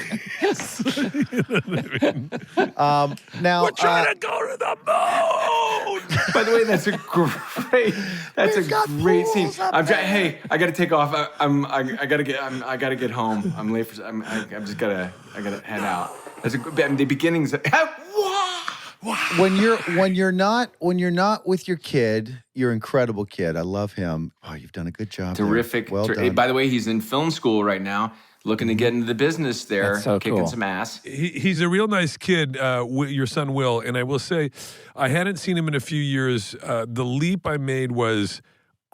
Now we're trying to go to the moon. By the way, that's a great scene. Hey, I got to take off. I got to get home. I'm late for. I gotta head out. That's the beginnings. When you're not with your kid, your incredible kid. I love him. Oh, you've done a good job. Terrific. Well done. By the way, he's in film school right now, looking to get into the business there, kicking some ass. He's a real nice kid, your son Will. And I will say, I hadn't seen him in a few years. The leap I made was,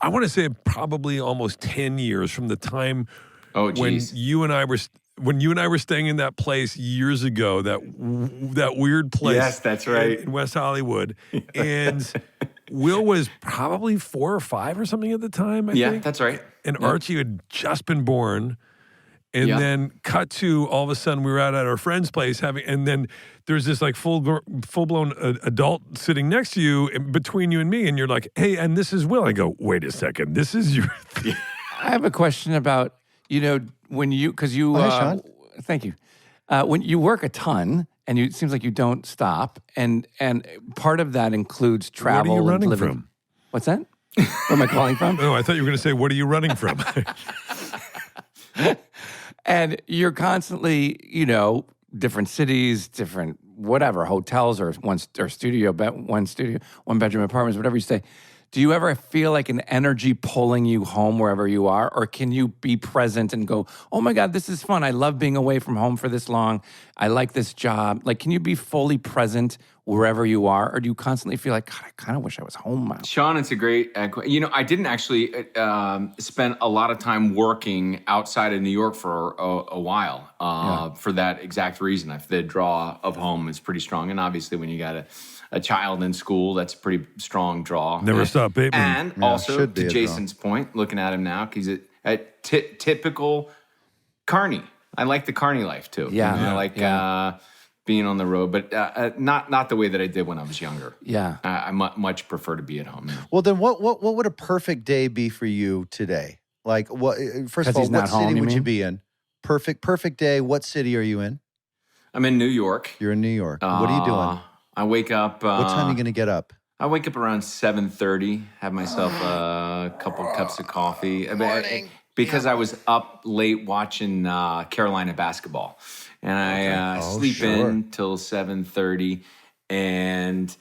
I want to say probably almost 10 years from the time when you and I were staying in that place years ago, that weird place. Yes, that's right. In West Hollywood. And Will was probably 4 or 5 or something at the time, I think. Yeah, that's right. And Archie had just been born. And then cut to all of a sudden we were out at our friend's place and then there's this like full-blown adult sitting next to you, between you and me. And you're like, hey, and this is Will. I go, wait a second. This is your... I have a question about, when you, because you, Sean. Thank you. When you work a ton and it seems like you don't stop, and part of that includes travel. What are you running living. from? What's that? Where am I calling from? Oh, I thought you were going to say, what are you running from? And you're constantly, different cities, different whatever, hotels or one bedroom apartments, whatever you say. Do you ever feel like an energy pulling you home wherever you are? Or can you be present and go, oh my God, this is fun. I love being away from home for this long. I like this job. Like, can you be fully present wherever you are? Or do you constantly feel like, God, I kind of wish I was home now? Sean, it's a great, I didn't actually spend a lot of time working outside of New York for a while for that exact reason. The draw of home is pretty strong. And obviously when you got a child in school, that's a pretty strong draw. Never stop Bateman. And also, to Jason's point, looking at him now, he's a typical carny. I like the carny life too. Yeah. I like being on the road, but not the way that I did when I was younger. Yeah. I much prefer to be at home now. Well, then what would a perfect day be for you today? Like, what? First of all, what city would you be in? Perfect day. What city are you in? I'm in New York. You're in New York. What are you doing? I wake up. What time are you going to get up? I wake up around 7:30. Have myself a couple cups of coffee. Morning. Because I was up late watching Carolina basketball, and I sleep in till 7:30, and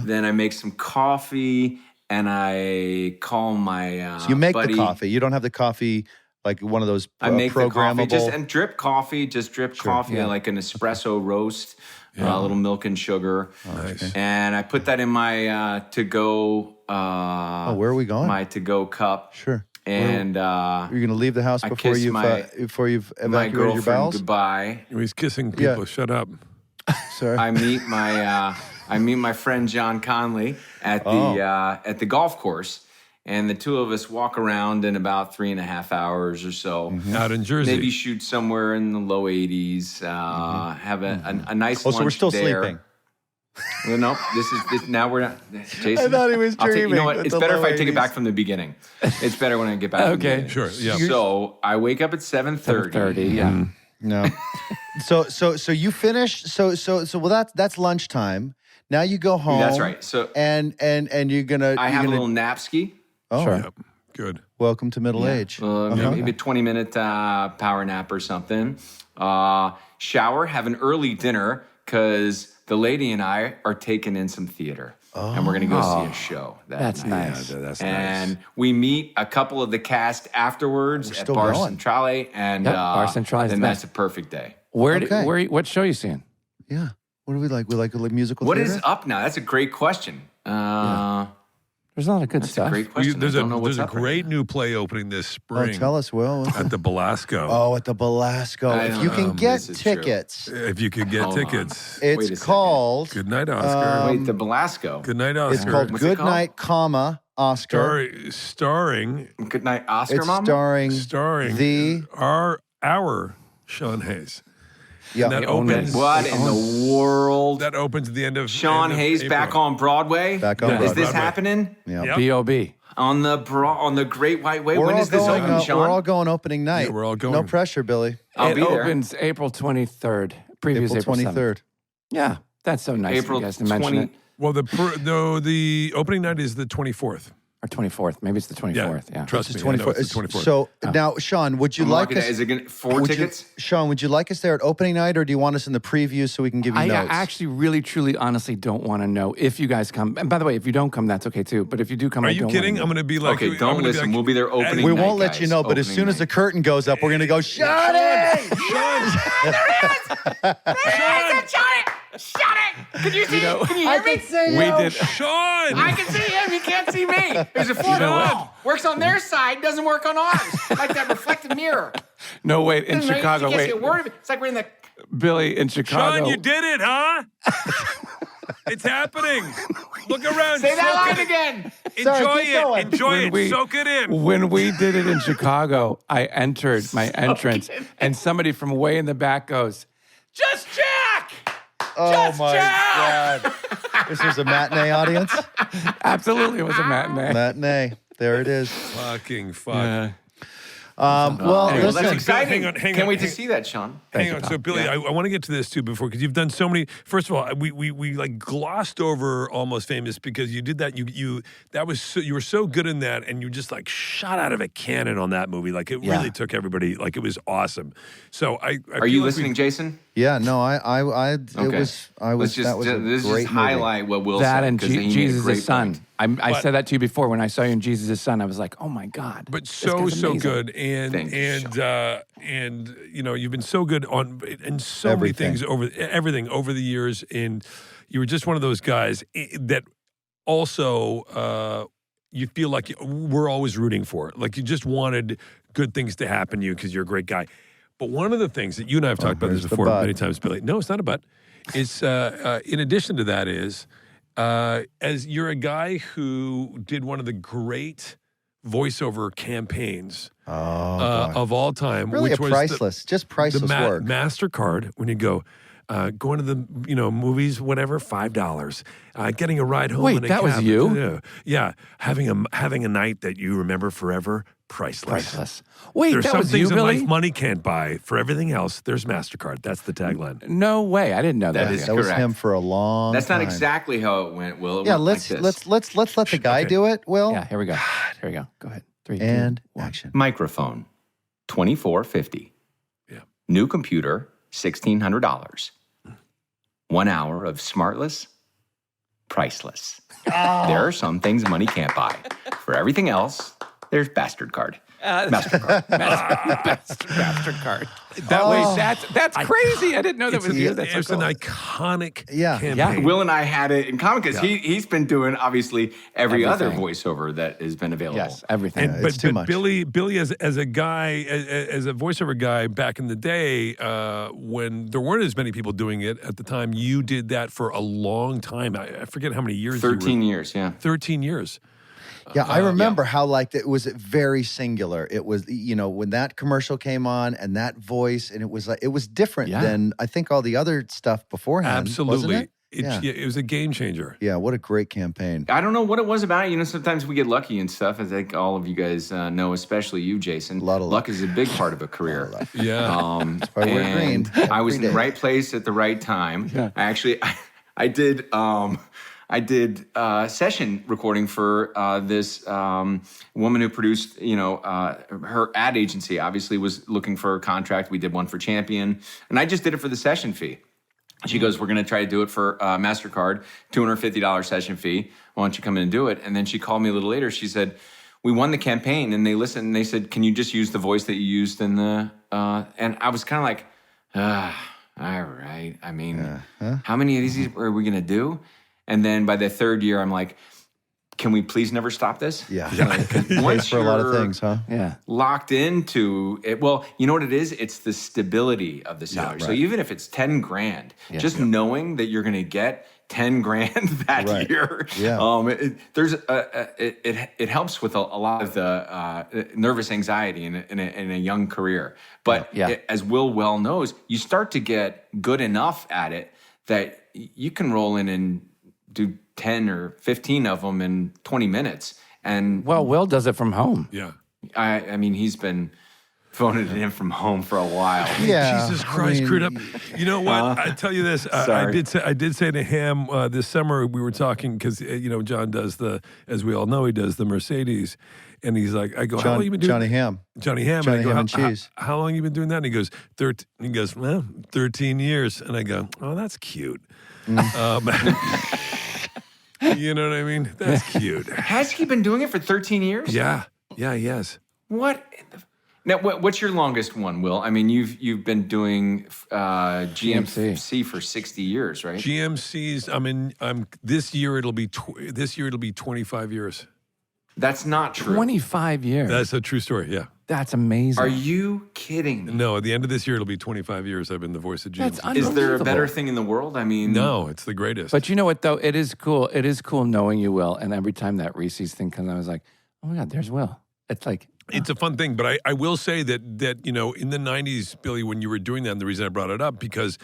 then I make some coffee, and I call my. So you make buddy. the coffee. You don't have the coffee like one of those. I make the programmable. coffee, and drip coffee, coffee, like an espresso roast. A little milk and sugar. Nice. And I put that in my to-go... where are we going? My to-go cup. Sure. And you're going to leave the house before you've evacuated my your girlfriend bowels? goodbye. He's kissing people. Yeah. Shut up. Sorry. I meet my friend John Conley at the golf course. And the two of us walk around in about 3.5 hours or so. Out in Jersey. Maybe shoot somewhere in the low 80s. Have a nice lunch so we're still there. sleeping. Well, no, now we're not. Jason, I thought he was dreaming. You know what? with It's the better low if I take 80s. it back from the beginning. It's better when I get back from the beginning. Sure, yeah. So I wake up at 7:30. 7:30, yeah. No. So you finish. So well that's lunchtime. Now you go home. That's right. So and you're gonna. I have a little napski. Oh, Sure. Yep. Good. welcome to middle age. Maybe a 20-minute power nap or something. Shower, have an early dinner because the lady and I are taking in some theater. And we're going to go see a show that night. Nice. Yeah, that's And nice. we meet a couple of the cast afterwards at still Bar going. Centrale. And Bar Centrale is then the that's best. a perfect day. What show are you seeing? Yeah. What do we like? We like musical What theater? is up now? That's a great question. There's a lot of good That's stuff. a great question. There's I don't know what's a up right great now. new play opening this Oh, spring tell us, Will. at the Belasco. Oh, at the Belasco. I If don't you know can if get this is true. tickets, If you could get Hold on. tickets. Wait a it's second. called Good night, Oscar. Wait, the Belasco. Good night, Oscar. it's called What's it Good called? Night, comma Oscar. Starring Good night, Oscar, It's Mama. starring our Sean Hayes. Yeah. That opens. What in the world? That opens at the end of Sean end of Hayes April. back on Broadway. Back on Is Broadway. this happening Yeah. Yep. B.O.B. on the Great White Way? We're When all is this going, open, Sean? We're all going opening night. Yeah, we're all going. No pressure, Billy. I'll It be there. opens April 23rd. Previous April 7th. 23rd. Yeah, that's so nice April of you guys to mention 20 it. Well, the opening night is the 24th. Or 24th. Maybe it's the 24th. Yeah. Trust It's me. I know 24th. it's the 24th. So now, Sean, would you like us? Is it gonna, 4 would you- tickets? Sean, would you like us there at opening night, or do you want us in the preview so we can give you I notes? actually really, truly, honestly don't want to know if you guys come. And by the way, if you don't come, that's okay too. But if you do come, Are I you don't kidding? wanna I'm know. going to be like, Okay, I'm don't gonna be listen. like- We'll be there opening we night, won't let you guys. know, but as Opening soon as the night. curtain goes up, we're going to go, Sean! Shut it! Can you see? Can you I hear me? can say We no. did. Sean! I can see him. He can't see me. There's a fourth know what? wall. Works on their side, doesn't work on ours. Like that reflective mirror. No, wait. In Doesn't make- Chicago, you can't see wait. a word of it. It's like we're in the. Billy, in Chicago. Sean, you did it, huh? It's happening. Look around. Say that soak line it. again. Enjoy keep going. it. Enjoy When it. we- Soak it in. When we did it in Chicago, I entered my entrance, and somebody from way in the back goes, "Just Jack!" Oh, Just my Jack! God. This was a matinee audience? Absolutely, it was a matinee. Matinee. There it is. Fucking fuck. Well, Anyway, Well, that's listen. exciting. hang on, Can't wait to see that, Sean. Hang on. So, Billy, I want to get to this too before, because you've done so many. First of all, we like glossed over Almost Famous because you did that. You were so good in that, and you just like shot out of a cannon on that movie. Like it really took everybody. Like it was awesome. So I Are feel you like listening, Jason? Yeah, no, I Okay. was, Let's just, that was a this great just highlight what Will That said. and 'cause then you made a Jesus' great Son. point. I said that to you before when I saw you in Jesus' Son. I was like, oh my God. but this so guy's amazing. good, and Thank you, and you know, you've been so good on and so Everything. many things over everything over the years, and you were just one of those guys that also you feel like we're always rooting for. Like you just wanted good things to happen to you because you're a great guy. But one of the things that you and I have talked about this here's the before but. many times, Billy. No, it's not a but. It's in addition to that is as you're a guy who did one of the great voiceover campaigns of all time, really which a was priceless, just priceless work. MasterCard. When you go. Going to the movies, whatever, $5. Getting a ride home. Wait, in a that was cab. you? Yeah. Having a night that you remember forever. Priceless. Priceless. Wait, There's that some was things you, in Billy? life money can't buy. For everything else, there's MasterCard. That's the tagline. No way. I didn't know that. That is That was correct. him for a long That's time. not exactly how it went, Will. It Yeah, went let's like this. let's let the guy Okay. do it, Will. Yeah, here we go. Here we go. Go ahead. 3, 2, And 1. action. Microphone, $24.50. Yeah. New computer, $1,600. 1 hour of SmartLess, priceless. There are some things money can't buy. For everything else, there's MasterCard. MasterCard. MasterCard. That's crazy. I didn't know that was you. That's so It's cool. an iconic Yeah. campaign. Will and I had it in common because he's been doing obviously every other Everything. voiceover that has been available. Yes, everything. And, it's too but much. Billy, as a guy, as a voiceover guy back in the day, when there weren't as many people doing it at the time, you did that for a long time. I forget how many years. 13 years, yeah. 13 years. Yeah, I remember how like it was very singular. It was when that commercial came on and that voice, and it was like it was different Yeah. than I think all the other stuff beforehand. Absolutely. wasn't it? It was a game changer. Yeah, what a great campaign. I don't know what it was about it. Sometimes we get lucky and stuff. I think all of you guys know, especially you, Jason. Lot of luck. Luck is a big part of a career. Yeah. why we're And green I was in every the day. right place at the right time. Yeah. I did session recording for this woman who produced, her ad agency obviously was looking for a contract. We did one for Champion, and I just did it for the session fee. She goes, we're going to try to do it for MasterCard, $250 session fee. Why don't you come in and do it? And then she called me a little later. She said, we won the campaign, and they listened, and they said, can you just use the voice that you used in the, and I was kind of like, all right. I mean, how many of these are we going to do? And then by the third year, I'm like, can we please never stop this? Yeah. Once For a lot of you're things, huh? Yeah. locked into it, well, you know what it is? It's the stability of the salary. So even if it's 10 grand, just knowing that you're going to get 10 grand that year, it helps with a lot of the nervous anxiety in a young career. But as Will well knows, you start to get good enough at it that you can roll in and do 10 or 15 of them in 20 minutes. And Will does it from home. Yeah. I mean, he's been phoning it in from home for a while. Yeah. Jesus Christ, Crudup. You know what? I tell you this. I did say to him this summer, we were talking because, John does as we all know, he does the Mercedes. And he's like, I go, how long you been doing Johnny Ham. Johnny Ham. Johnny and I go, Ham and cheese. How long you been doing that? And he goes, 13 years. And I go, oh, that's cute. You know what I mean? That's cute. Has he been doing it for 13 years? Yeah, he has. What? Now, what's your longest one, Will? I mean, you've been doing GMC for 60 years, right? GMC's. This year it'll be 25 years. That's not true. 25 years. That's a true story. Yeah. That's amazing. Are you kidding me? No, at the end of this year it'll be 25 years. I've been the voice of GMC. That's Is there a better thing in the world? I mean, no, it's the greatest. But you know what, though? It is cool. It is cool knowing you, Will. And every time that Reese's thing comes, I was like, oh my God, there's Will. It's like, it's a fun thing, but I will say that in the 90s, Billy, when you were doing that, and the reason I brought it up, because,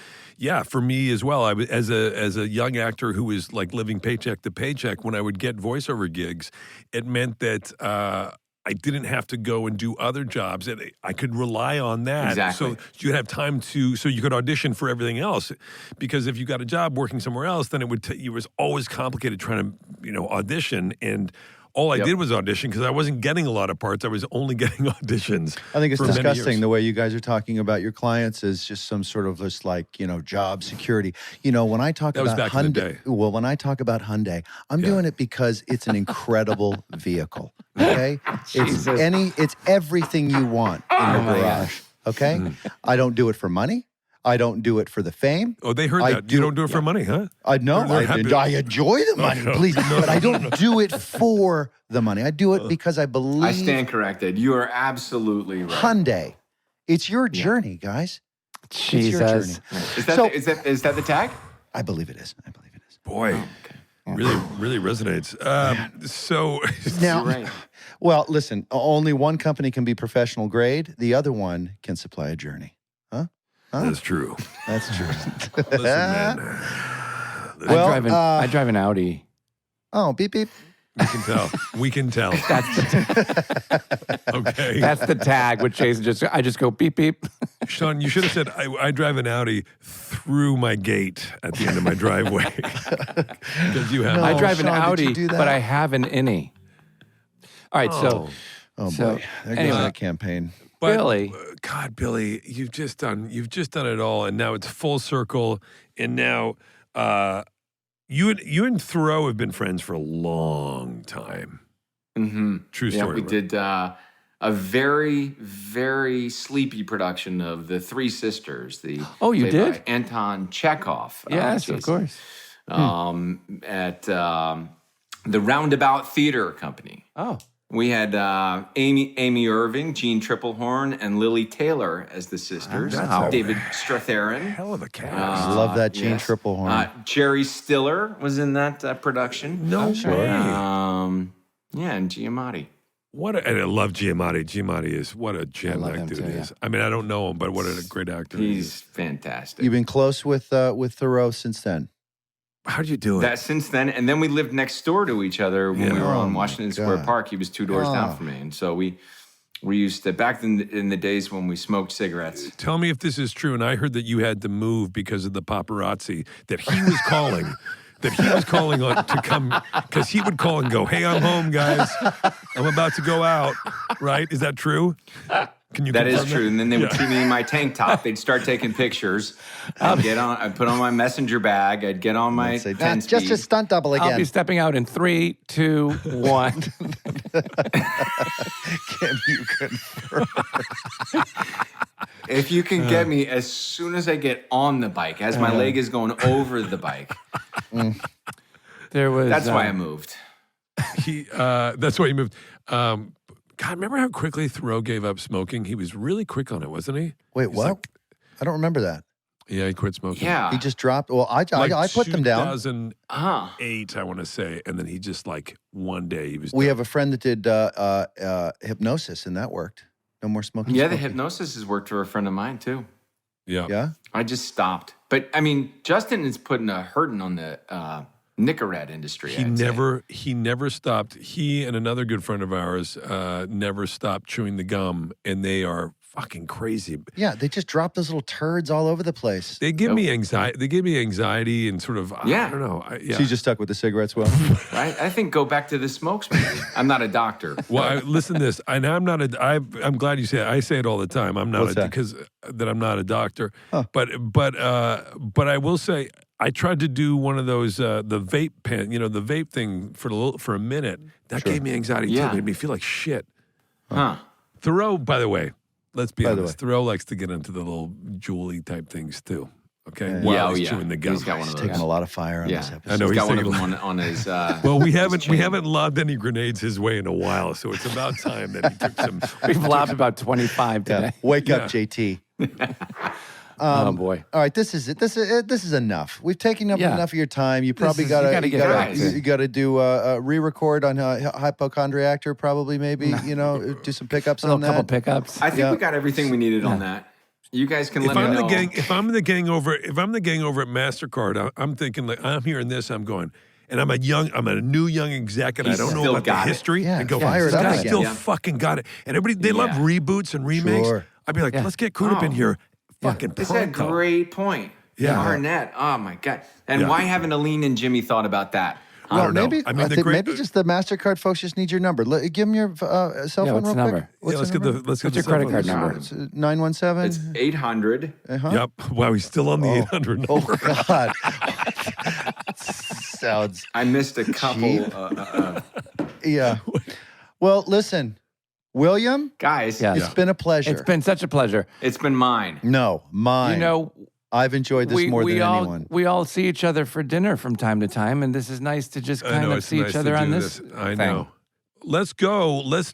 for me as well, I was, as a young actor who was like living paycheck to paycheck, when I would get voiceover gigs, it meant that I didn't have to go and do other jobs, and I could rely on that. Exactly. So you'd have time so you could audition for everything else, because if you got a job working somewhere else, then it was always complicated trying to audition. And all I did was audition because I wasn't getting a lot of parts. I was only getting auditions. I think it's disgusting the way you guys are talking about your clients is just some sort of just like, job security. When I talk about Hyundai, when I talk about Hyundai, I'm doing it because it's an incredible vehicle. Okay? It's everything you want in your garage. Okay? I don't do it for money. I don't do it for the fame. Oh, they heard that. You don't do it for money, huh? I enjoy the money, please. But I don't do it for the money. I do it because I believe. I stand corrected. You are absolutely right. Hyundai. It's your journey, guys. Jesus. It's your journey. Is that the tag? I believe it is. Boy, really resonates. So now, right. Well, listen, only one company can be professional grade. The other one can supply a journey. That's true. That's true. Listen, man. I drive an Audi. Oh, beep, beep. We can tell. Okay. That's the tag with Jason. I just go beep, beep. Sean, you should have said, I drive an Audi through my gate at the end of my driveway. Because you have. I drive Sean, an Audi, did you do that? but I have an innie. All right, Oh boy, there goes that campaign. But, Billy. God, Billy, you've just done it all, and now it's full circle. And now, you and Thoreau have been friends for a long time. Mm-hmm. True story. Yeah, we right? did a very, very sleepy production of The Three Sisters. Oh, you played did? by Anton Chekhov. Yes, of course. At the Roundabout Theater Company. Oh. We had Amy Irving, Jean Triplehorn, and Lily Taylor as the sisters. Wow. David Strathairn. Hell of a cast. Love that Gene yes. Triplehorn. Jerry Stiller was in that production. No way. And Giamatti. And I love Giamatti. Giamatti is what a gem love that him dude too, is. I mean, I don't know him, but what a great actor he He's is. fantastic. You've been close with Thoreau since then. How'd you do it? That since then, and then we lived next door to each other when we were on Washington Square Park. He was 2 doors down from me, and so we used to back in the days when we smoked cigarettes. Tell me if this is true. And I heard that you had to move because of the paparazzi. That he was calling. That he was calling on to come because he would call and go, "Hey, I'm home, guys. I'm about to go out." Right? Is that true? Can you? That is confirm true. And then they would see me in my tank top. They'd start taking pictures. I'd put on my messenger bag. I'd get on my 10 That's just speed. a stunt double again. I'll be stepping out in 3, 2, 1. Can you confirm? If you can get me as soon as I get on the bike, as my leg is going over the bike, There was. that's why I moved. That's why he moved. God, remember how quickly Thoreau gave up smoking? He was really quick on it, wasn't he? Wait, He's what? like- I don't remember that. Yeah, he quit smoking. Yeah. He just dropped. Well, I put them down. 2008, I want to say, and then he just like one day he was. We done. have a friend that did hypnosis, and that worked. No more smoking. Yeah, the smoking. hypnosis has worked for a friend of mine too. Yeah. Yeah. I just stopped. But I mean, Justin is putting a hurting on the Nicorette industry. He I'd say. he never stopped. He and another good friend of ours never stopped chewing the gum, and they are fucking crazy. Yeah, they just drop those little turds all over the place. They give me anxiety. They give me anxiety and sort of. Yeah. I don't know. Yeah. She's just stuck with the cigarettes. Well, I think go back to the smokes. Maybe. I'm not a doctor. Well, listen to this. And I'm not a. I'm glad you say it. I say it all the time. I'm not What's that? because that I'm not a doctor. But I will say I tried to do one of those the vape pen. The vape thing for a minute. That gave me anxiety Yeah. too. Made me feel like shit. Huh. Thoreau, by the way, let's be By the honest. way. Thoreau likes to get into the little jewelly type things too. Okay, Yeah. while Yeah, he's yeah. chewing the gum. He's got one of he's those. taking a lot of fire on Yeah. this episode. I know, He's got he's one of taking them on his. Well, we his haven't chain. lobbed any grenades his way in a while, so it's about time that he took some. We've lobbed about 25 Yeah. today. Wake up, Yeah. JT. Oh boy. All right, this is it. This is enough. We've taken up Yeah. enough of your time. You probably is- got you gotta get back to it. you got to do a re-record on hypochondriactor. Probably, maybe do some pickups A on couple that. pickups. I think we got everything we needed on that. You guys can let me know. If I'm the gang over at MasterCard, I'm thinking like I'm hearing this, I'm going, and I'm a new young exec, and I don't know still about the got it. history. Yeah, and go, fire this it up guy again. still Yeah. fucking got it. And everybody, they love Yeah. reboots and remakes. Sure. I'd be like, Yeah. let's get Crudup in here. Fucking It's a pronto. great point. Yeah. Arnett. Oh my god. And Yeah. why haven't Aline and Jimmy thought about that? I Well, don't know. maybe I mean, maybe just the Mastercard folks just need your number. Give them your cell Yeah, phone what's real the quick. number? Yeah, let's get the What's your credit card number? It's 917. It's 800. Yep. Wow, he's still on the 800 Oh number. God. Sounds I missed a couple. yeah. Well, listen, William. Guys, Yeah. It's been a pleasure. It's been such a pleasure. it's been mine. No, mine. You know, I've enjoyed this more than all, anyone. We all see each other for dinner from time to time, and this is nice to just I kind know, of it's see nice each to other do on this. I thing. know. Let's go. Let's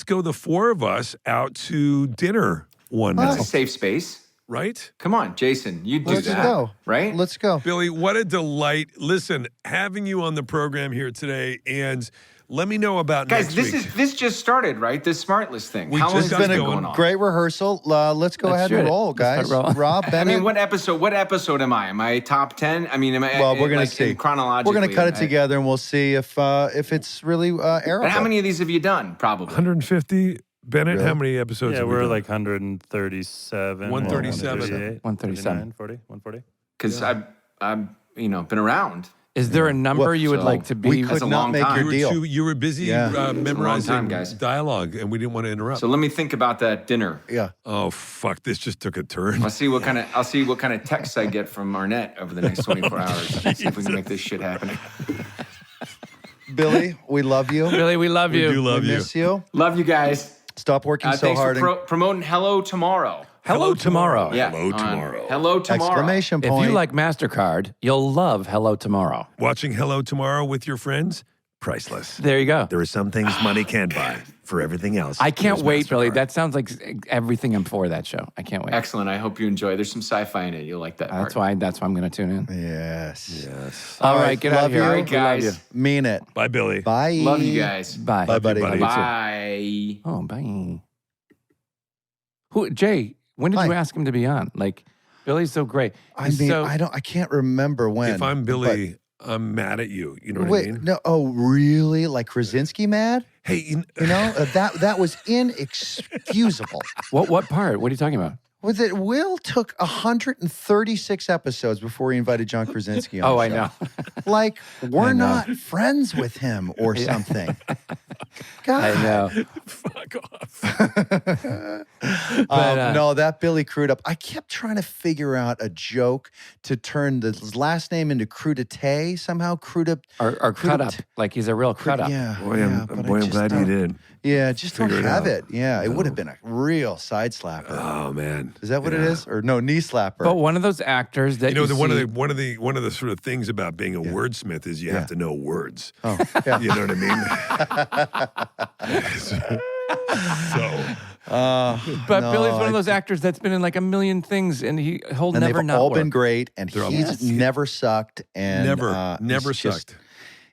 go. The four of us out to dinner one It's a night, safe space. right? Come on, Jason. You do Let's that. go. Right? Let's go. Billy, what a delight. Listen, having you on the program here today, and let me know about Guys, next week. this just started, right? This SmartLess thing. We How long just has got this been going. going on? Great rehearsal. Let's go Let's ahead shoot and it. roll, Let's guys. start rolling. Rob, I Bennett. mean, what episode am I? Am I top 10? I mean, am I well, we're gonna like, see. chronologically? We're gonna cut it I- together, and we'll see if it's really airable. But how many of these have you done? Probably. 150. Bennett, Really? how many episodes Yeah, have we we're done? like 137. 137. 137. 40, 140. Because I've been around. Is there a number Well, you would so like to be? we That's could a not long make time. your You deal. you were busy Yeah. memorizing time, guys. dialogue, and we didn't want to interrupt. So let me think about that dinner. Yeah. Oh fuck! This just took a turn. I'll see what kind of texts I get from Arnett over the next 24 hours. See if we can make this shit happen. Billy, we love you. Billy, we love We you. do love we you. miss you. Love you guys. Stop working so Thanks hard. for promoting Hello Tomorrow. Hello tomorrow. Yeah. Hello on Tomorrow. Hello Tomorrow. Exclamation If point. you like MasterCard, you'll love Hello Tomorrow. Watching Hello Tomorrow with your friends, priceless. There you go. There are some things money can't buy. For everything else, I can't there's wait, Billy. MasterCard. That sounds like everything I'm for that show. I can't wait. Excellent. I hope you enjoy. There's some sci-fi in it. You'll like that. That's part. why I'm going to tune in. Yes. Yes. All All right, right, get out love of here. you. All right, We love you. guys. Mean it. Bye, Billy. Bye. Love you guys. Bye. Bye, buddy. buddy. Bye. Oh, bye. Jay, when did Hi. you ask him to be on? Like, Billy's so great. I He's mean, so, I can't remember when. If I'm Billy, I'm mad at you. You know what Wait, I mean? no. Oh, really? Like Krasinski mad? Hey, You know, that was inexcusable. what part? What are you talking about? Was it Will took 136 episodes before he invited John Krasinski on Oh, the I show. know. Like, we're I know. not friends with him or something. God. I know. fuck off. No, that Billy Crudup. I kept trying to figure out a joke to turn the last name into Crudite somehow. Crudup. Or Crudup, like he's a real Crudup. Yeah. Boy, I'm just glad you don't- did. Yeah, just don't Figure it have out. it. Yeah, it would have been a real side slapper. Oh man, Is that what it is? Or no, knee slapper. But one of those actors that you know, one see, of the sort of things about being a wordsmith is you have to know words. Oh, yeah. You know what I mean? But No, Billy's one of those actors that's been in like a million things, and he'll and never they've not all work. been great, and he's never sucked. And Never he's just- sucked.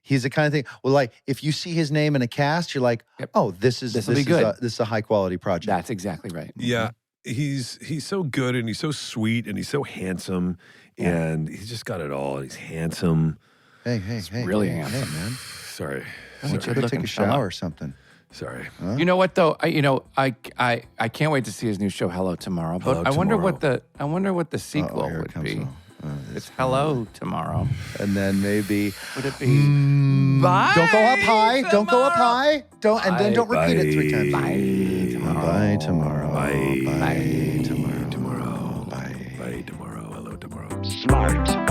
He's the kind of thing. Well, like if you see his name in a cast, you're like, oh, this is This'll be good. this is a high quality project. That's exactly right. Yeah, he's so good and he's so sweet and he's so handsome and he's just got it all. He's handsome. Hey, really hey, handsome. Hey, man. Sorry. Why don't you go take a shower or something? Sorry. You know what though? I can't wait to see his new show Hello Tomorrow. But Hello I wonder Tomorrow. what the sequel here it would comes. be. This It's Hello Tomorrow. And then maybe Would it be? Bye. don't go up high. Don't go up tomorrow. high. Don't and then don't repeat it 3 times. Bye tomorrow. Bye tomorrow. Bye. Bye tomorrow. Tomorrow. Bye. Bye tomorrow. Hello tomorrow. SmartLess.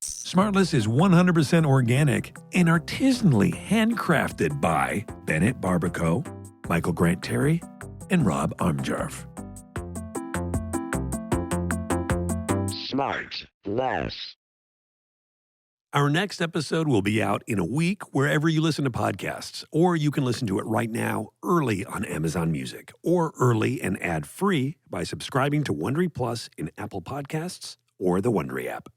SmartLess is 100% organic and artisanally handcrafted by Bennett Barbaco, Michael Grant Terry, and Rob Armjarf. SmartLess. Our next episode will be out in a week wherever you listen to podcasts, or you can listen to it right now early on Amazon Music, or early and ad-free by subscribing to Wondery Plus in Apple Podcasts or the Wondery app.